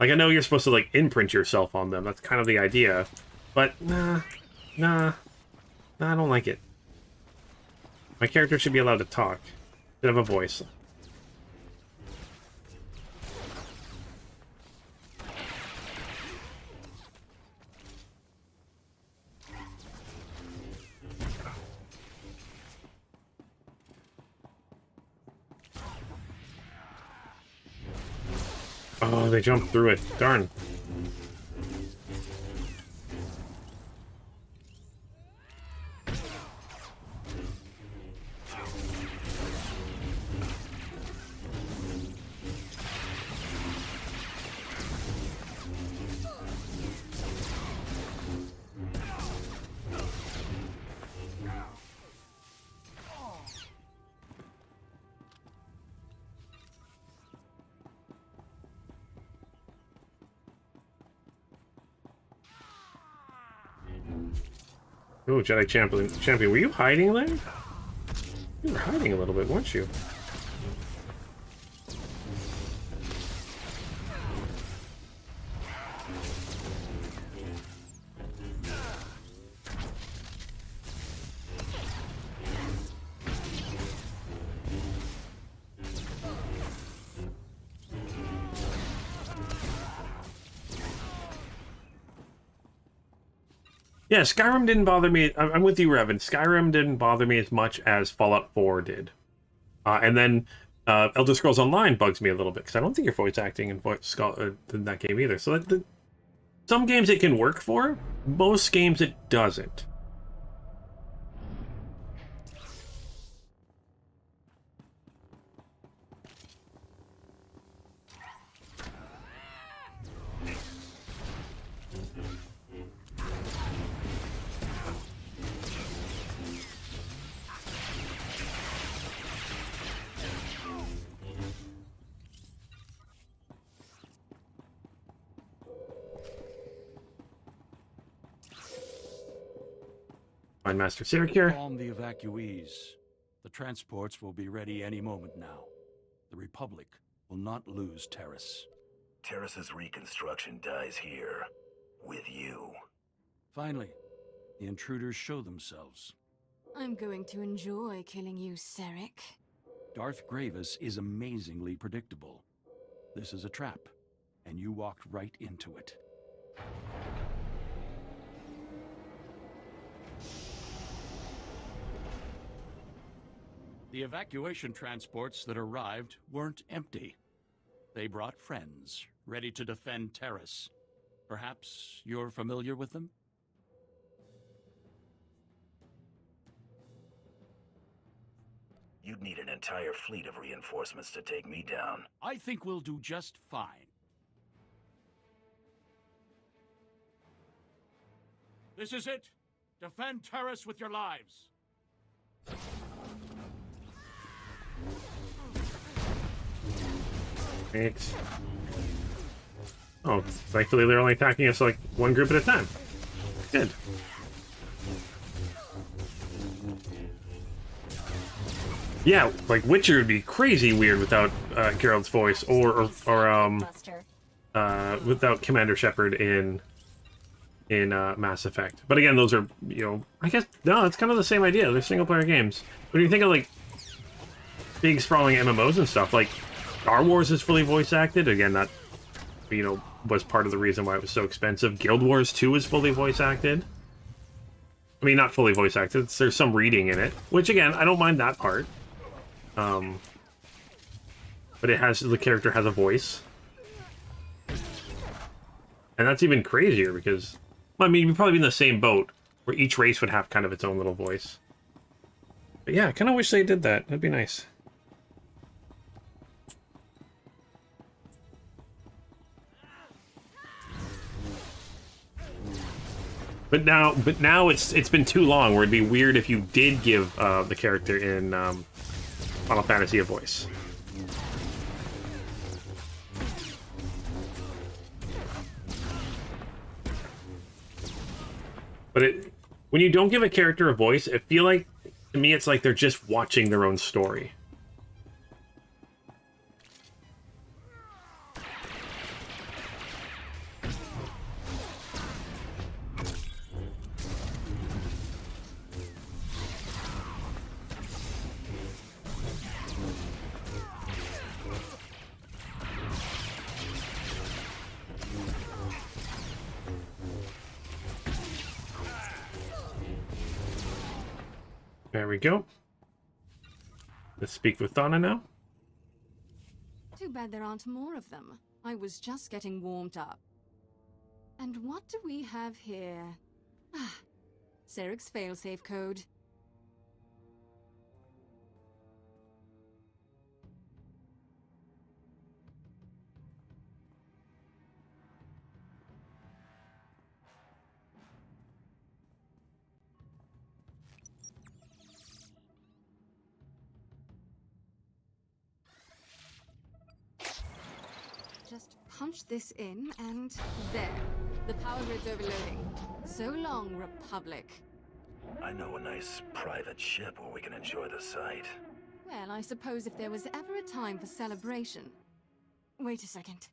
Like, I know you're supposed to, like, imprint yourself on them. That's kind of the idea. But, nah, I don't like it. My character should be allowed to talk. Should have a voice. Oh, they jumped through it. Darn. Oh, Jedi champion, were you hiding there? You were hiding a little bit, weren't you? Yeah, Skyrim didn't bother me. I'm with you, Revan. Skyrim didn't bother me as much as Fallout 4 did. And then Elder Scrolls Online bugs me a little bit, because I don't think you're voice acting in that game either. So some games it can work for, most games it doesn't. Find Master Sirik here. Calm the evacuees. The transports will be ready any moment now. The Republic will not lose Terrace. Terrace's reconstruction dies here. With you. Finally, the intruders show themselves. I'm going to enjoy killing you, Sirik. Darth Gravis is amazingly predictable. This is a trap, and you walked right into it. The evacuation transports that arrived weren't empty. They brought friends, ready to defend Terrace. Perhaps you're familiar with them? You'd need an entire fleet of reinforcements to take me down. I think we'll do just fine. This is it. Defend Terrace with your lives. Right. Oh, thankfully they're only attacking us like one group at a time. Good. Yeah, like Witcher would be crazy weird without Geralt's voice, or without Commander Shepard in Mass Effect. But again, those are, you know, I guess no, it's kind of the same idea. They're single player games. When you think of like big sprawling MMOs and stuff, like Star Wars is fully voice acted. Again, that, you know, was part of the reason why it was so expensive. Guild Wars 2 is fully voice acted. I mean, not fully voice acted. There's some reading in it, which again, I don't mind that part. But it has, the character has a voice. And that's even crazier because, well, I mean, you'd probably be in the same boat where each race would have kind of its own little voice. But yeah, I kind of wish they did that. That'd be nice. But now it's been too long where it'd be weird if you did give the character in Final Fantasy a voice. But when you don't give a character a voice, it feel like, to me, it's like they're just watching their own story. There we go. Let's speak with Thana now. Too bad there aren't more of them. I was just getting warmed up. And what do we have here? Ah, Sirik's failsafe code. Just punch this in, and there. The power grid's overloading. So long, Republic. I know a nice private ship where we can enjoy the sight. Well, I suppose if there was ever a time for celebration... Wait a second.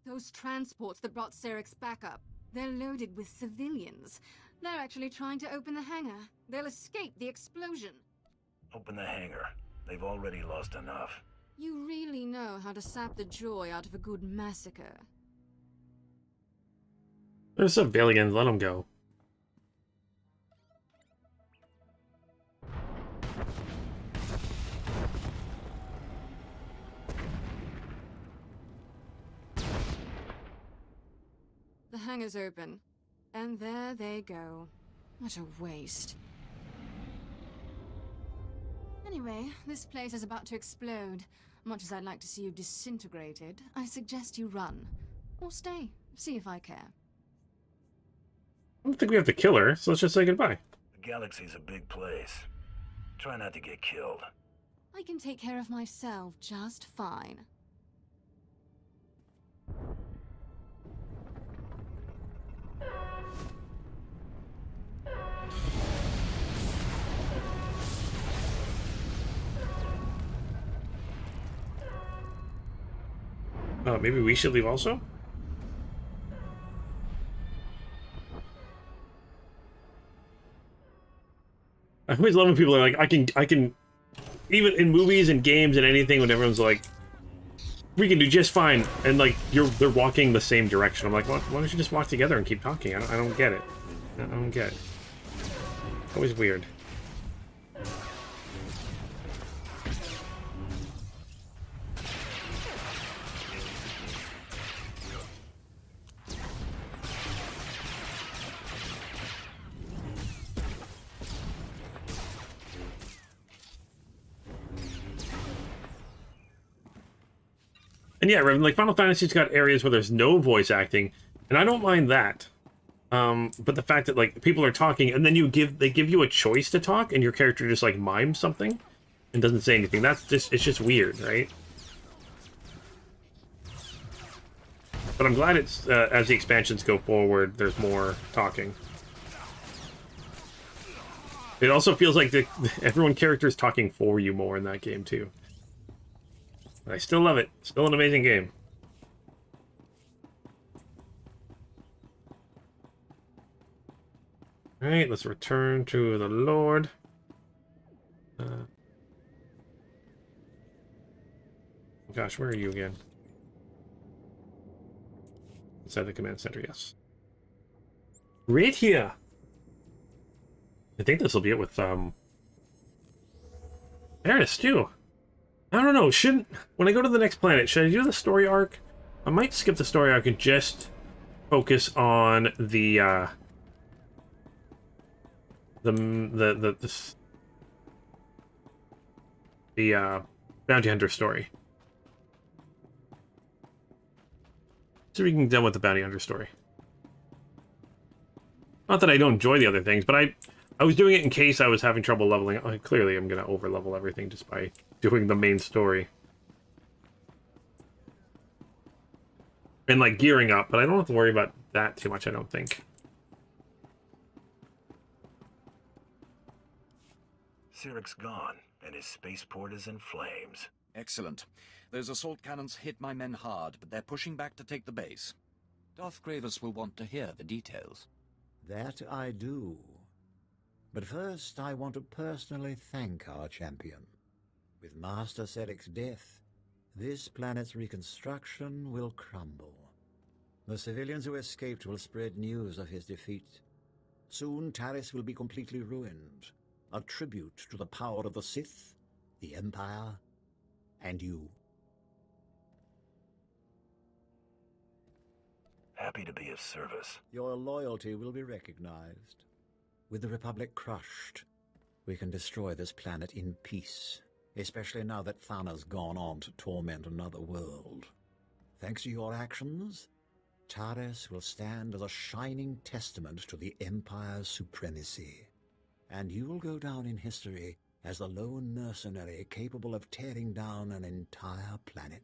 Those transports that brought Sirik's back up, they're loaded with civilians. They're actually trying to open the hangar. They'll escape the explosion. Open the hangar. They've already lost enough. You really know how to sap the joy out of a good massacre. They're civilians, let them go. The hangar's open. And there they go. What a waste. Anyway, this place is about to explode. Much as I'd like to see you disintegrated, I suggest you run. Or stay. See if I care. I don't think we have to kill her, so let's just say goodbye. The galaxy's a big place. Try not to get killed. I can take care of myself just fine. Maybe we should leave also? I always love when people are like, I can, even in movies and games and anything, when everyone's like, we can do just fine, and like, they're walking the same direction. I'm like, why don't you just walk together and keep talking? I don't get it. I don't get it. Always weird. And yeah, Revan, like Final Fantasy's got areas where there's no voice acting, and I don't mind that. But the fact that like people are talking and then they give you a choice to talk and your character just like mimes something and doesn't say anything. It's just weird, right? But I'm glad it's as the expansions go forward, there's more talking. It also feels like everyone character is talking for you more in that game too. But I still love it. Still an amazing game. Alright, let's return to the Lord. Gosh, where are you again? Inside the command center, yes. Right here! I think this will be it with, Eris, too. I don't know, when I go to the next planet, should I do the story arc? I might skip the story arc and just focus on the bounty hunter story. So we can get done with the bounty hunter story. Not that I don't enjoy the other things, but I was doing it in case I was having trouble leveling. Clearly, I'm going to over-level everything just by doing the main story. And, like, gearing up, but I don't have to worry about that too much, I don't think. Siric's gone, and his spaceport is in flames. Excellent. Those assault cannons hit my men hard, but they're pushing back to take the base. Darth Gravis will want to hear the details. That I do. But first, I want to personally thank our champion. With Master Seric's death, this planet's reconstruction will crumble. The civilians who escaped will spread news of his defeat. Soon, Taris will be completely ruined. A tribute to the power of the Sith, the Empire, and you. Happy to be of service. Your loyalty will be recognized. With the Republic crushed, we can destroy this planet in peace, especially now that Thana's gone on to torment another world. Thanks to your actions, Taris will stand as a shining testament to the Empire's supremacy. And you will go down in history as the lone mercenary capable of tearing down an entire planet.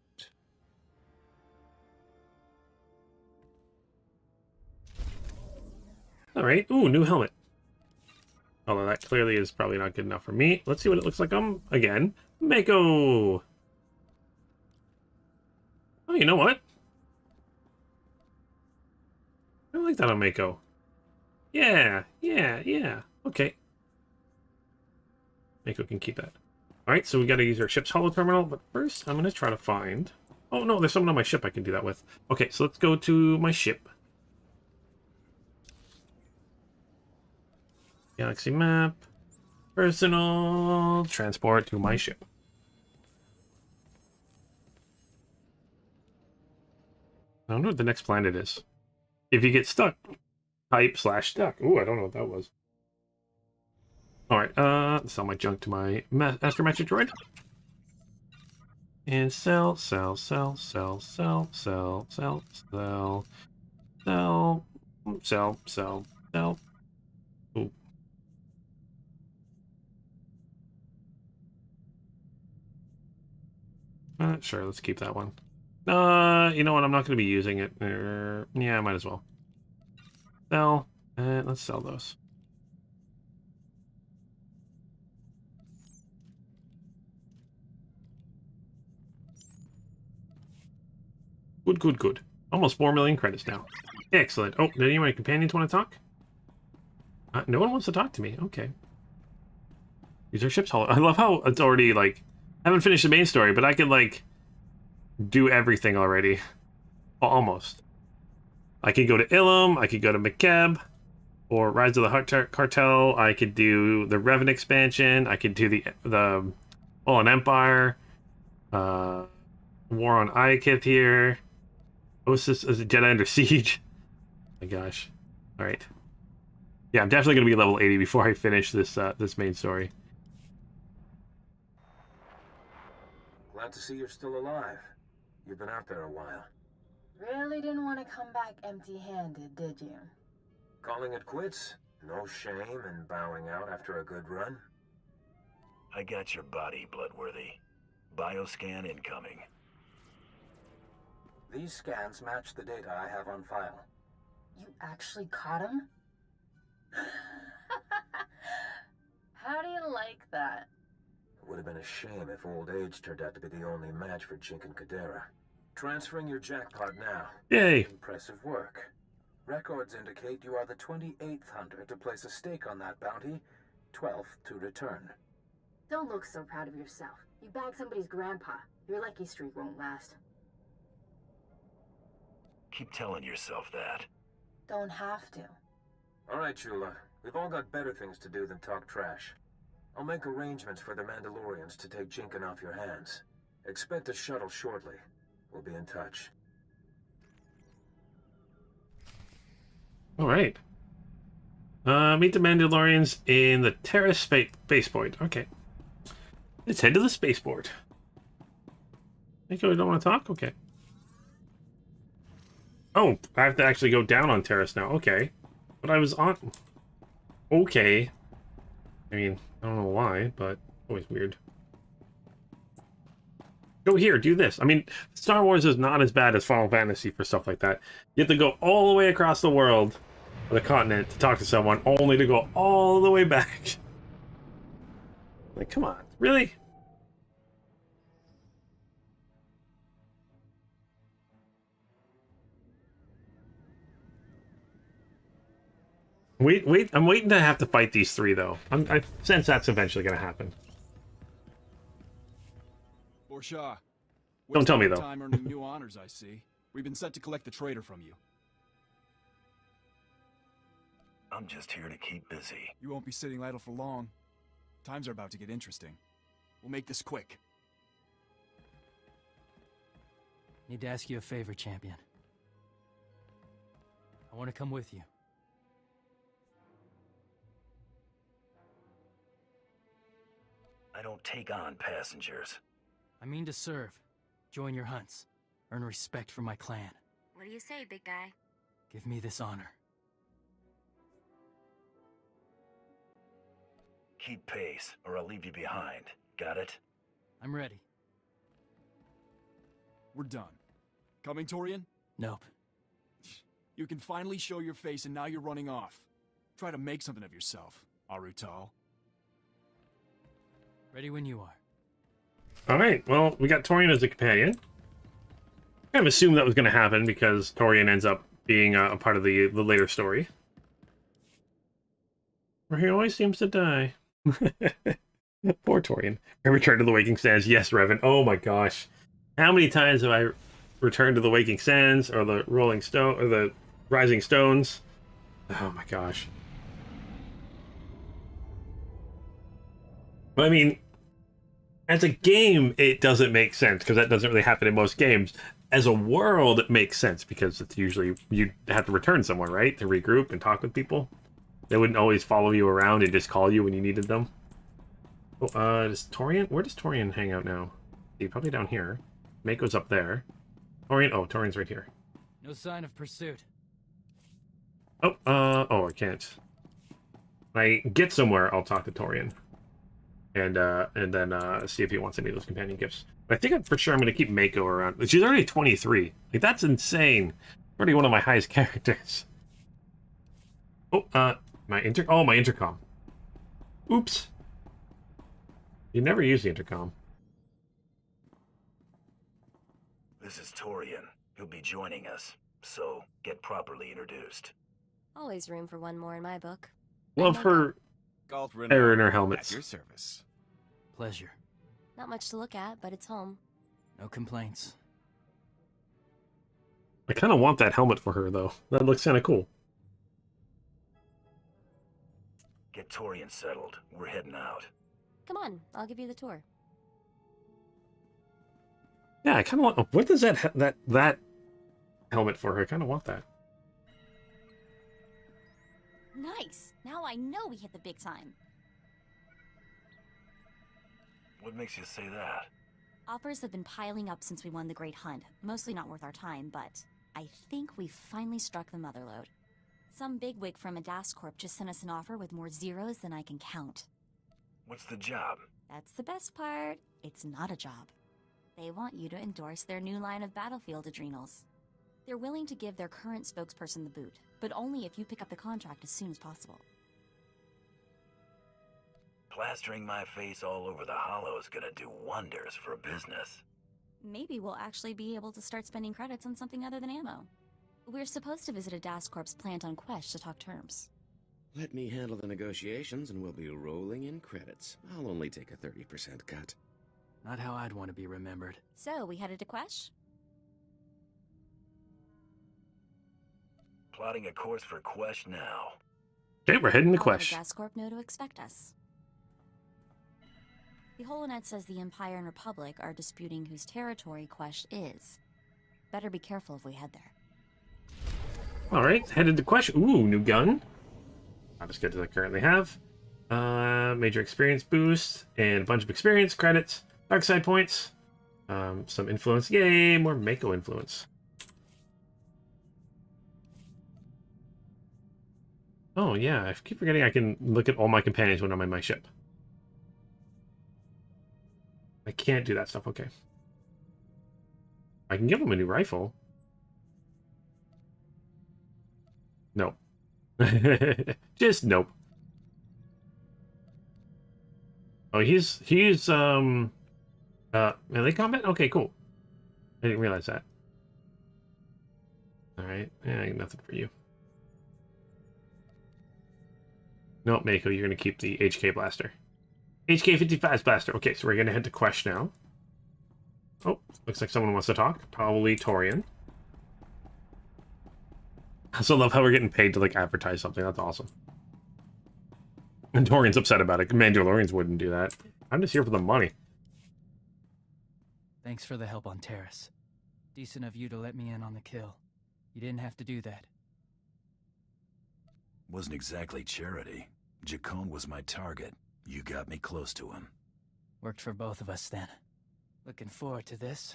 Alright, ooh, new helmet. Although that clearly is probably not good enough for me. Let's see what it looks like again. Mako! Oh, you know what? I like that on Mako. Yeah. Okay. Mako can keep that. Alright, so we gotta use our ship's holo terminal, but first I'm gonna try to find... Oh no, there's someone on my ship I can do that with. Okay, so let's go to my ship. Galaxy map. Personal transport to my ship. I don't know what the next planet is. If you get stuck, type /stuck. Ooh, I don't know what that was. Alright, sell my junk to my Master Magic Droid. And sell. Ooh. Sure, let's keep that one. You know what? I'm not going to be using it. Yeah, I might as well. Sell. Let's sell those. Good, good, good. Almost 4 million credits now. Excellent. Oh, did any of my companions want to talk? No one wants to talk to me. Okay. These are ships hollow. I love how it's already, like... I haven't finished the main story, but I can, like... do everything already. Well, almost. I could go to Ilum. I could go to McKeb. Or Rise of the Cartel. I could do the Revan expansion. I could do the Fallen Empire. War on Iakith here. Osis as a Jedi Under Siege. Oh my gosh. Alright. Yeah, I'm definitely going to be level 80 before I finish this this main story. Glad to see you're still alive. You've been out there a while. Really didn't want to come back empty-handed, did you? Calling it quits? No shame in bowing out after a good run? I got your body, Bloodworthy. Bioscan incoming. These scans match the data I have on file. You actually caught him? How do you like that? It would have been a shame if old age turned out to be the only match for Jink and Kadera. Transferring your jackpot now. Yay! Impressive work. Records indicate you are the 28th hunter to place a stake on that bounty, 12th to return. Don't look so proud of yourself. You bagged somebody's grandpa. Your lucky streak won't last. Keep telling yourself that. Don't have to. All right, Chula. We've all got better things to do than talk trash. I'll make arrangements for the Mandalorians to take Jinkin off your hands. Expect a shuttle shortly. We'll be in touch. All right. Meet the Mandalorians in the Terrace spaceport. Okay. Let's head to the spaceport. Think we don't want to talk? Okay. Oh, I have to actually go down on Terrace now. Okay. But I was on... Okay. I mean, I don't know why, but always weird. Go here, do this. I mean, Star Wars is not as bad as Final Fantasy for stuff like that. You have to go all the way across the world, or the continent, to talk to someone, only to go all the way back. Like, come on. Really? Wait, I'm waiting to have to fight these three, though. I sense that's eventually going to happen. Borshaw. Don't tell me, though. Time earning new honors, I see. We've been set to collect the traitor from you. I'm just here to keep busy. You won't be sitting idle for long. Times are about to get interesting. We'll make this quick. Need to ask you a favor, champion. I want to come with you. I don't take on passengers. I mean to serve. Join your hunts. Earn respect from my clan. What do you say, big guy? Give me this honor. Keep pace, or I'll leave you behind. Got it? I'm ready. We're done. Coming, Torian? Nope. You can finally show your face and now you're running off. Try to make something of yourself, Arutal. Ready when you are. Alright, well, we got Torian as a companion. I kind of assumed that was going to happen because Torian ends up being a part of the later story. Where he always seems to die. Poor Torian. I returned to the Waking Sands. Yes, Revan. Oh my gosh. How many times have I returned to the Waking Sands or the Rolling Stone or the Rising Stones? Oh my gosh. But I mean, as a game, it doesn't make sense because that doesn't really happen in most games. As a world, it makes sense because it's usually you have to return somewhere, right? To regroup and talk with people. They wouldn't always follow you around and just call you when you needed them. Oh, does Torian? Where does Torian hang out now? See, probably down here. Mako's up there. Torian? Oh, Torian's right here. No sign of pursuit. Oh, I can't. When I get somewhere, I'll talk to Torian. And then see if he wants any of those companion gifts. But I think for sure I'm going to keep Mako around. She's already 23. Like, that's insane. Already one of my highest characters. Oh, my intercom. Oops. You never use the intercom. This is Torian. He'll be joining us, so get properly introduced. Always room for one more in my book. Love her hair in her helmets. At your service. Pleasure. Not much to look at, but it's home. No complaints. I kind of want that helmet for her, though. That looks kind of cool. Get Torian settled. We're heading out. Come on, I'll give you the tour. Yeah, I kind of want... What does that helmet for her? I kind of want that. Nice. Now I know we hit the big time. What makes you say that? Offers have been piling up since we won the Great Hunt. Mostly not worth our time, but I think we finally struck the motherlode. Some bigwig from a Das Corp just sent us an offer with more zeros than I can count. What's the job? That's the best part. It's not a job. They want you to endorse their new line of battlefield adrenals. They're willing to give their current spokesperson the boot, but only if you pick up the contract as soon as possible. Plastering my face all over the hollow is gonna do wonders for business. Maybe we'll actually be able to start spending credits on something other than ammo. We're supposed to visit a Das Corp's plant on Quesh to talk terms. Let me handle the negotiations and we'll be rolling in credits. I'll only take a 30% cut. Not how I'd want to be remembered. So, we headed to Quesh? Plotting a course for Quesh now. Okay, we're heading to I'll let Quesh. the Das Corp know to expect us. The Holonet says the Empire and Republic are disputing whose territory Quesh is. Better be careful if we head there. Alright, headed to Quesh. Ooh, new gun. Not as good as I currently have. Major experience boost, and a bunch of experience credits, dark side points, some influence. Yay, more Mako influence. Oh yeah, I keep forgetting I can look at all my companions when I'm in my ship. I can't do that stuff, okay. I can give him a new rifle. Nope. Just nope. Oh, he's melee combat? Okay, cool. I didn't realize that. Alright, yeah, nothing for you. Nope, Mako, you're gonna keep the HK blaster. HK-55's blaster. Okay, so we're gonna head to Quesh now. Oh, looks like someone wants to talk. Probably Torian. I also love how we're getting paid to, like, advertise something. That's awesome. And Torian's upset about it. Mandalorians wouldn't do that. I'm just here for the money. Thanks for the help on Terrace. Decent of you to let me in on the kill. You didn't have to do that. Wasn't exactly charity. Jacone was my target. You got me close to him. Worked for both of us then. Looking forward to this.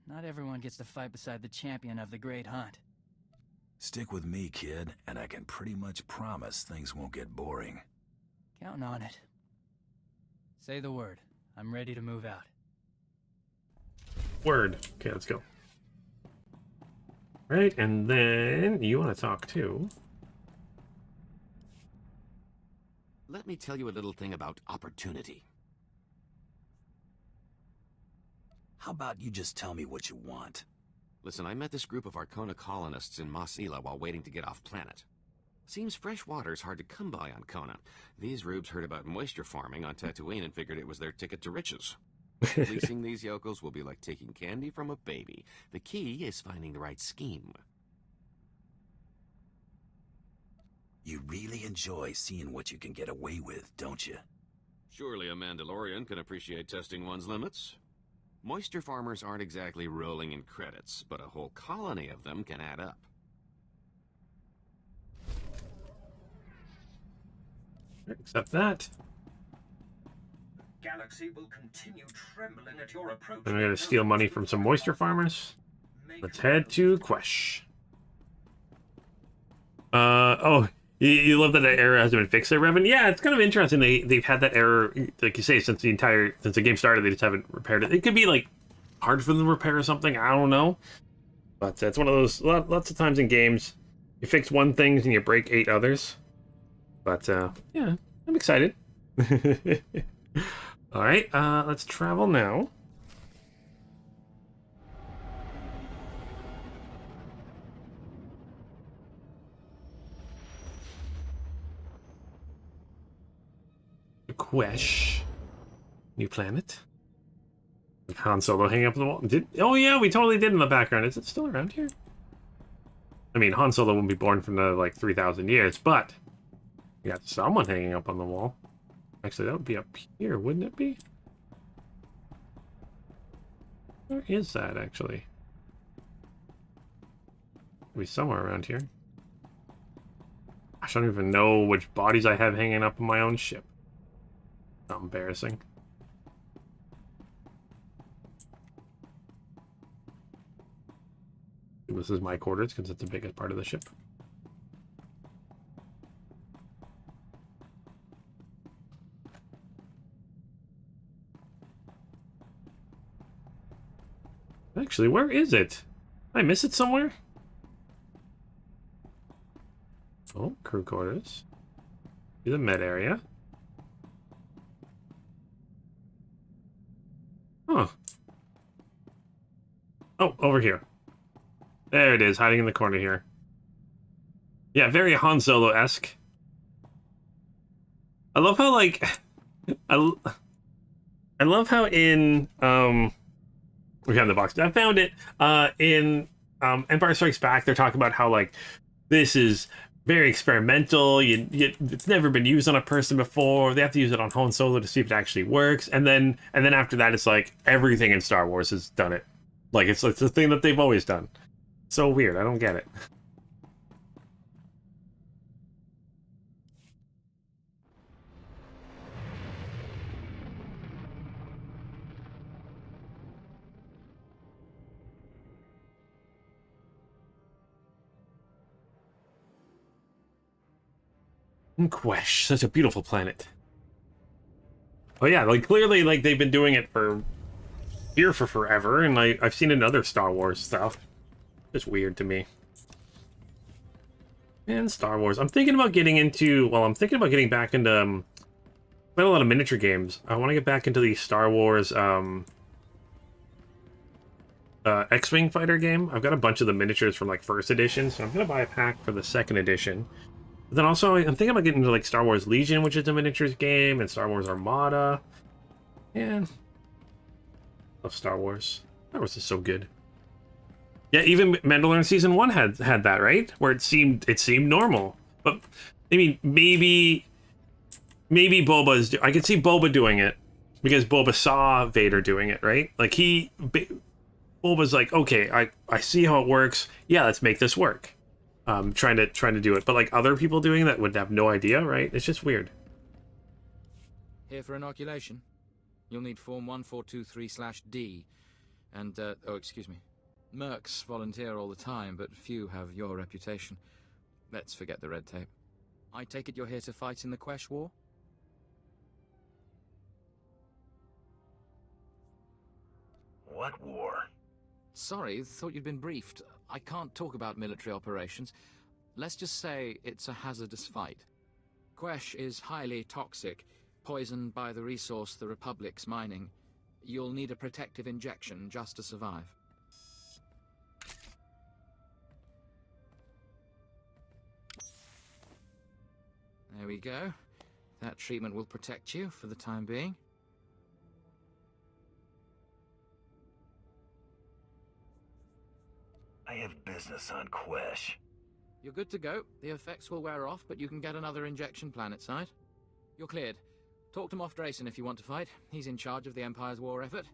Not everyone gets to fight beside the champion of the Great Hunt. Stick with me, kid, and I can pretty much promise things won't get boring. Counting on it. Say the word. I'm ready to move out. Word. Okay, let's go. Right, and then you want to talk too. Let me tell you a little thing about opportunity. How about you just tell me what you want? Listen, I met this group of Arcona colonists in Mos Ela while waiting to get off planet. Seems fresh water's hard to come by on Kona. These rubes heard about moisture farming on Tatooine and figured it was their ticket to riches. Leasing these yokels will be like taking candy from a baby. The key is finding the right scheme. You really enjoy seeing what you can get away with, don't you? Surely a Mandalorian can appreciate testing one's limits. Moisture farmers aren't exactly rolling in credits, but a whole colony of them can add up. Accept that. Galaxy will continue trembling at your approach. I'm gonna steal money from some moisture farmers. Let's head to Quesh. Oh, you love that error hasn't been fixed there, Revan? Yeah, it's kind of interesting. They've had that error, like you say, since the game started. They just haven't repaired it. It could be like hard for them to repair or something. I don't know. But it's one of those. Lots of times in games, you fix one thing and you break 8 others. But yeah, I'm excited. All right, let's travel now. Quesh. New planet. Han Solo hanging up on the wall. Oh yeah, we totally did in the background. Is it still around here? I mean, Han Solo wouldn't be born for another, like, 3,000 years, but we got someone hanging up on the wall. Actually, that would be up here, wouldn't it be? Where is that, actually? Maybe somewhere around here. Gosh, I don't even know which bodies I have hanging up on my own ship. Not embarrassing. This is my quarters because it's the biggest part of the ship. Actually, where is it? Did I miss it somewhere? Oh, crew quarters. See the med area. Huh. Oh, over here. There it is, hiding in the corner here. Yeah, very Han Solo-esque. I love how, like... I love how in... we have the box. I found it in Empire Strikes Back. They're talking about how, like, this is very experimental. It's never been used on a person before. They have to use it on Han Solo to see if it actually works. And then after that, it's like everything in Star Wars has done it. Like, it's the thing that they've always done. So weird. I don't get it. Quesh, such a beautiful planet. Oh yeah, like clearly, like they've been doing it for forever, and I've seen it in other Star Wars stuff. Just weird to me. And Star Wars. I'm thinking about getting into. Well, I'm thinking about getting back into. Quite a lot of miniature games. I want to get back into the Star Wars X-Wing fighter game. I've got a bunch of the miniatures from like first edition, so I'm gonna buy a pack for the second edition. But then also, I'm thinking about getting into like Star Wars Legion, which is a miniatures game, and Star Wars Armada. And love Star Wars. Star Wars is so good. Yeah, even Mandalorian Season 1 had that, right? Where it seemed normal. But I mean, maybe Boba's. I could see Boba doing it because Boba saw Vader doing it, right? Like Boba's like, okay, I see how it works. Yeah, let's make this work. Trying to do it, but like other people doing that would have no idea, right? It's just weird. Here for inoculation. You'll need form 1423/D, and oh, excuse me. Mercs volunteer all the time, but few have your reputation. Let's forget the red tape. I take it you're here to fight in the Quesh War? What war? Sorry, thought you'd been briefed. I can't talk about military operations. Let's just say it's a hazardous fight. Quesh is highly toxic, poisoned by the resource the Republic's mining. You'll need a protective injection just to survive. There we go. That treatment will protect you for the time being. I have business on Quesh. You're good to go. The effects will wear off, but you can get another injection planetside. You're cleared. Talk to Moff Drayson if you want to fight. He's in charge of the Empire's war effort.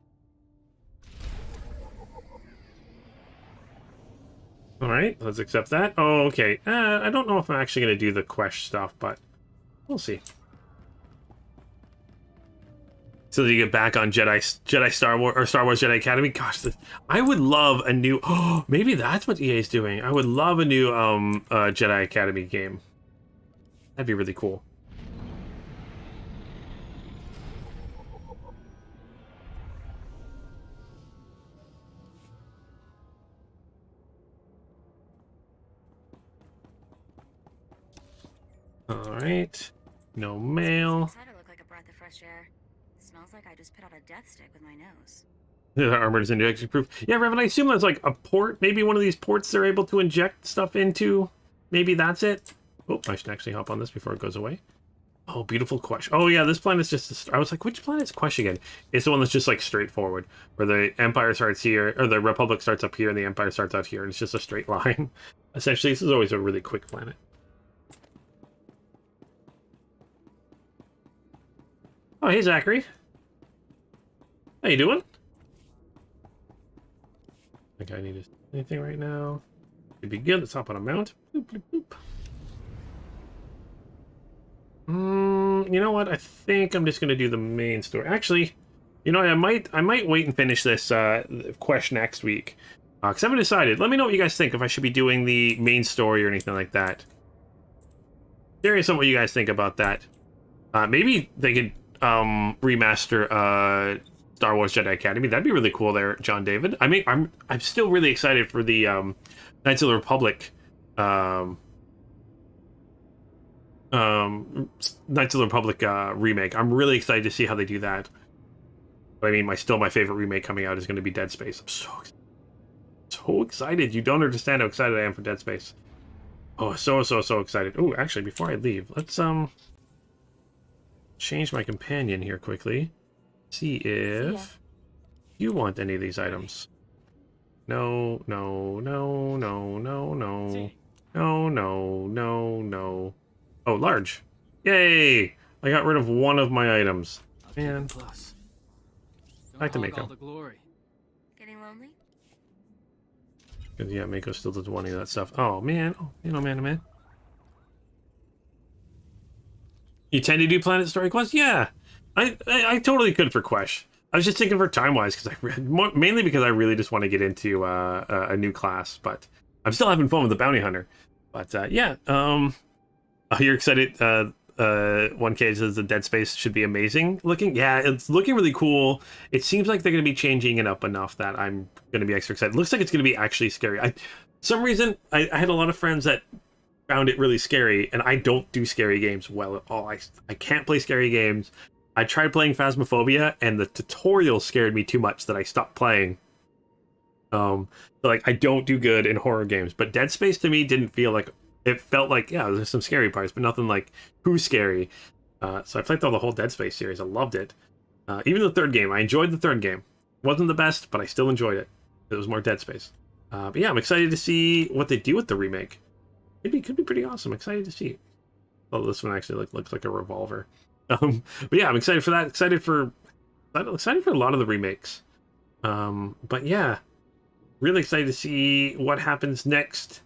Alright, let's accept that. Oh, okay. I don't know if I'm actually going to do the Quesh stuff, but we'll see. So that you get back on Jedi Star Wars or Star Wars Jedi Academy. Gosh, I would love a new. Oh, maybe that's what EA is doing. I would love a new Jedi Academy game. That'd be really cool. All right, no mail. Look like a breath of fresh air. Smells like I just put out a death stick with my nose. The armored is injection proof. Yeah, Revan, I assume that's like a port. Maybe one of these ports they're able to inject stuff into. Maybe that's it. Oh, I should actually hop on this before it goes away. Oh, beautiful Quesh. Oh yeah, this planet's just. I was like, which planet's Quesh again? It's the one that's just like straightforward, where the Empire starts here, or the Republic starts up here, and the Empire starts out here, and it's just a straight line. Essentially, this is always a really quick planet. Oh, hey Zachary. How you doing? I think I need anything right now. It'd be good. Let's hop on a mount. Boop, boop, boop. You know what? I think I'm just gonna do the main story. Actually, you know, I might wait and finish this Quesh next week, because I haven't decided. Let me know what you guys think, if I should be doing the main story or anything like that. Curious on what you guys think about that. Maybe they could remaster Star Wars Jedi Academy. That'd be really cool there, John David. I mean, I'm still really excited for the Knights of the Republic Knights of the Republic remake. I'm really excited to see how they do that. But I mean, my favorite remake coming out is going to be Dead Space. I'm so excited. You don't understand how excited I am for Dead Space. Oh, so excited. Oh, actually, before I leave, let's change my companion here quickly. See if you want any of these items. No. Oh, large. Yay! I got rid of one of my items. Man. Back to Mako. Getting lonely? Because, yeah, Mako still doesn't want any of that stuff. Oh, man. Oh, you know, man. You tend to do Planet Story quests? Yeah. I totally could for Quesh. I was just thinking for time-wise, mainly because I really just want to get into a new class, but I'm still having fun with the Bounty Hunter. But, yeah. Oh, you're excited? 1K says the Dead Space should be amazing looking. Yeah, it's looking really cool. It seems like they're going to be changing it up enough that I'm going to be extra excited. It looks like it's going to be actually scary. Some reason, I had a lot of friends that found it really scary, and I don't do scary games well at all. I can't play scary games. I tried playing Phasmophobia, and the tutorial scared me too much that I stopped playing. So, like, I don't do good in horror games, but Dead Space to me didn't feel like. It felt like, yeah, there's some scary parts, but nothing like too scary. So I played through the whole Dead Space series. I loved it. Even the third game. I enjoyed the third game. Wasn't the best, but I still enjoyed it. It was more Dead Space. But yeah, I'm excited to see what they do with the remake. Could be pretty awesome. Excited to see. Oh, this one actually looks like a revolver. But yeah, I'm excited for that. Excited for a lot of the remakes. But yeah, really excited to see what happens next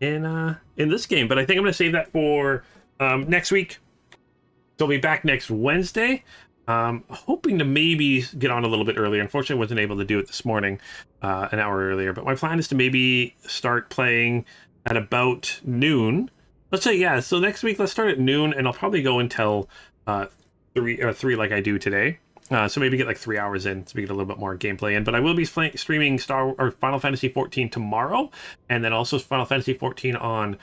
in this game. But I think I'm going to save that for next week. So I'll be back next Wednesday. Hoping to maybe get on a little bit earlier. Unfortunately, I wasn't able to do it this morning, an hour earlier. But my plan is to maybe start playing at about noon. Let's say, yeah, so next week, let's start at noon, and I'll probably go until 3 like I do today. So maybe get like 3 hours in, so we get a little bit more gameplay in. But I will be streaming Final Fantasy XIV tomorrow, and then also Final Fantasy XIV on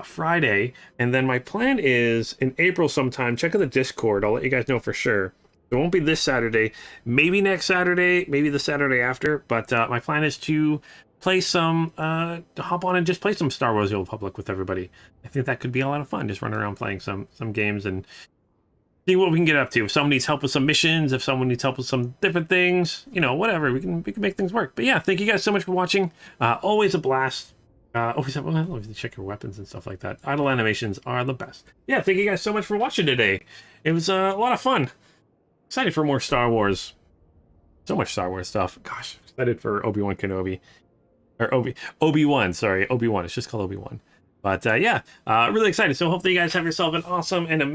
Friday. And then my plan is in April sometime. Check out the Discord. I'll let you guys know for sure. It won't be this Saturday. Maybe next Saturday. Maybe the Saturday after. But my plan is to play some, to hop on and just play some Star Wars: The Old Republic with everybody. I think that could be a lot of fun. Just running around playing some games and see what we can get up to. If someone needs help with some missions, if someone needs help with some different things, you know, whatever, we can make things work. But yeah, thank you guys so much for watching. Always a blast. Always check your weapons and stuff like that. Idle animations are the best. Yeah, thank you guys so much for watching today. It was a lot of fun. Excited for more Star Wars. So much Star Wars stuff. Gosh, excited for Obi-Wan Kenobi. Or Obi-Wan, sorry. Obi-Wan. It's just called Obi-Wan. But yeah, really excited. So hopefully you guys have yourself an awesome and amazing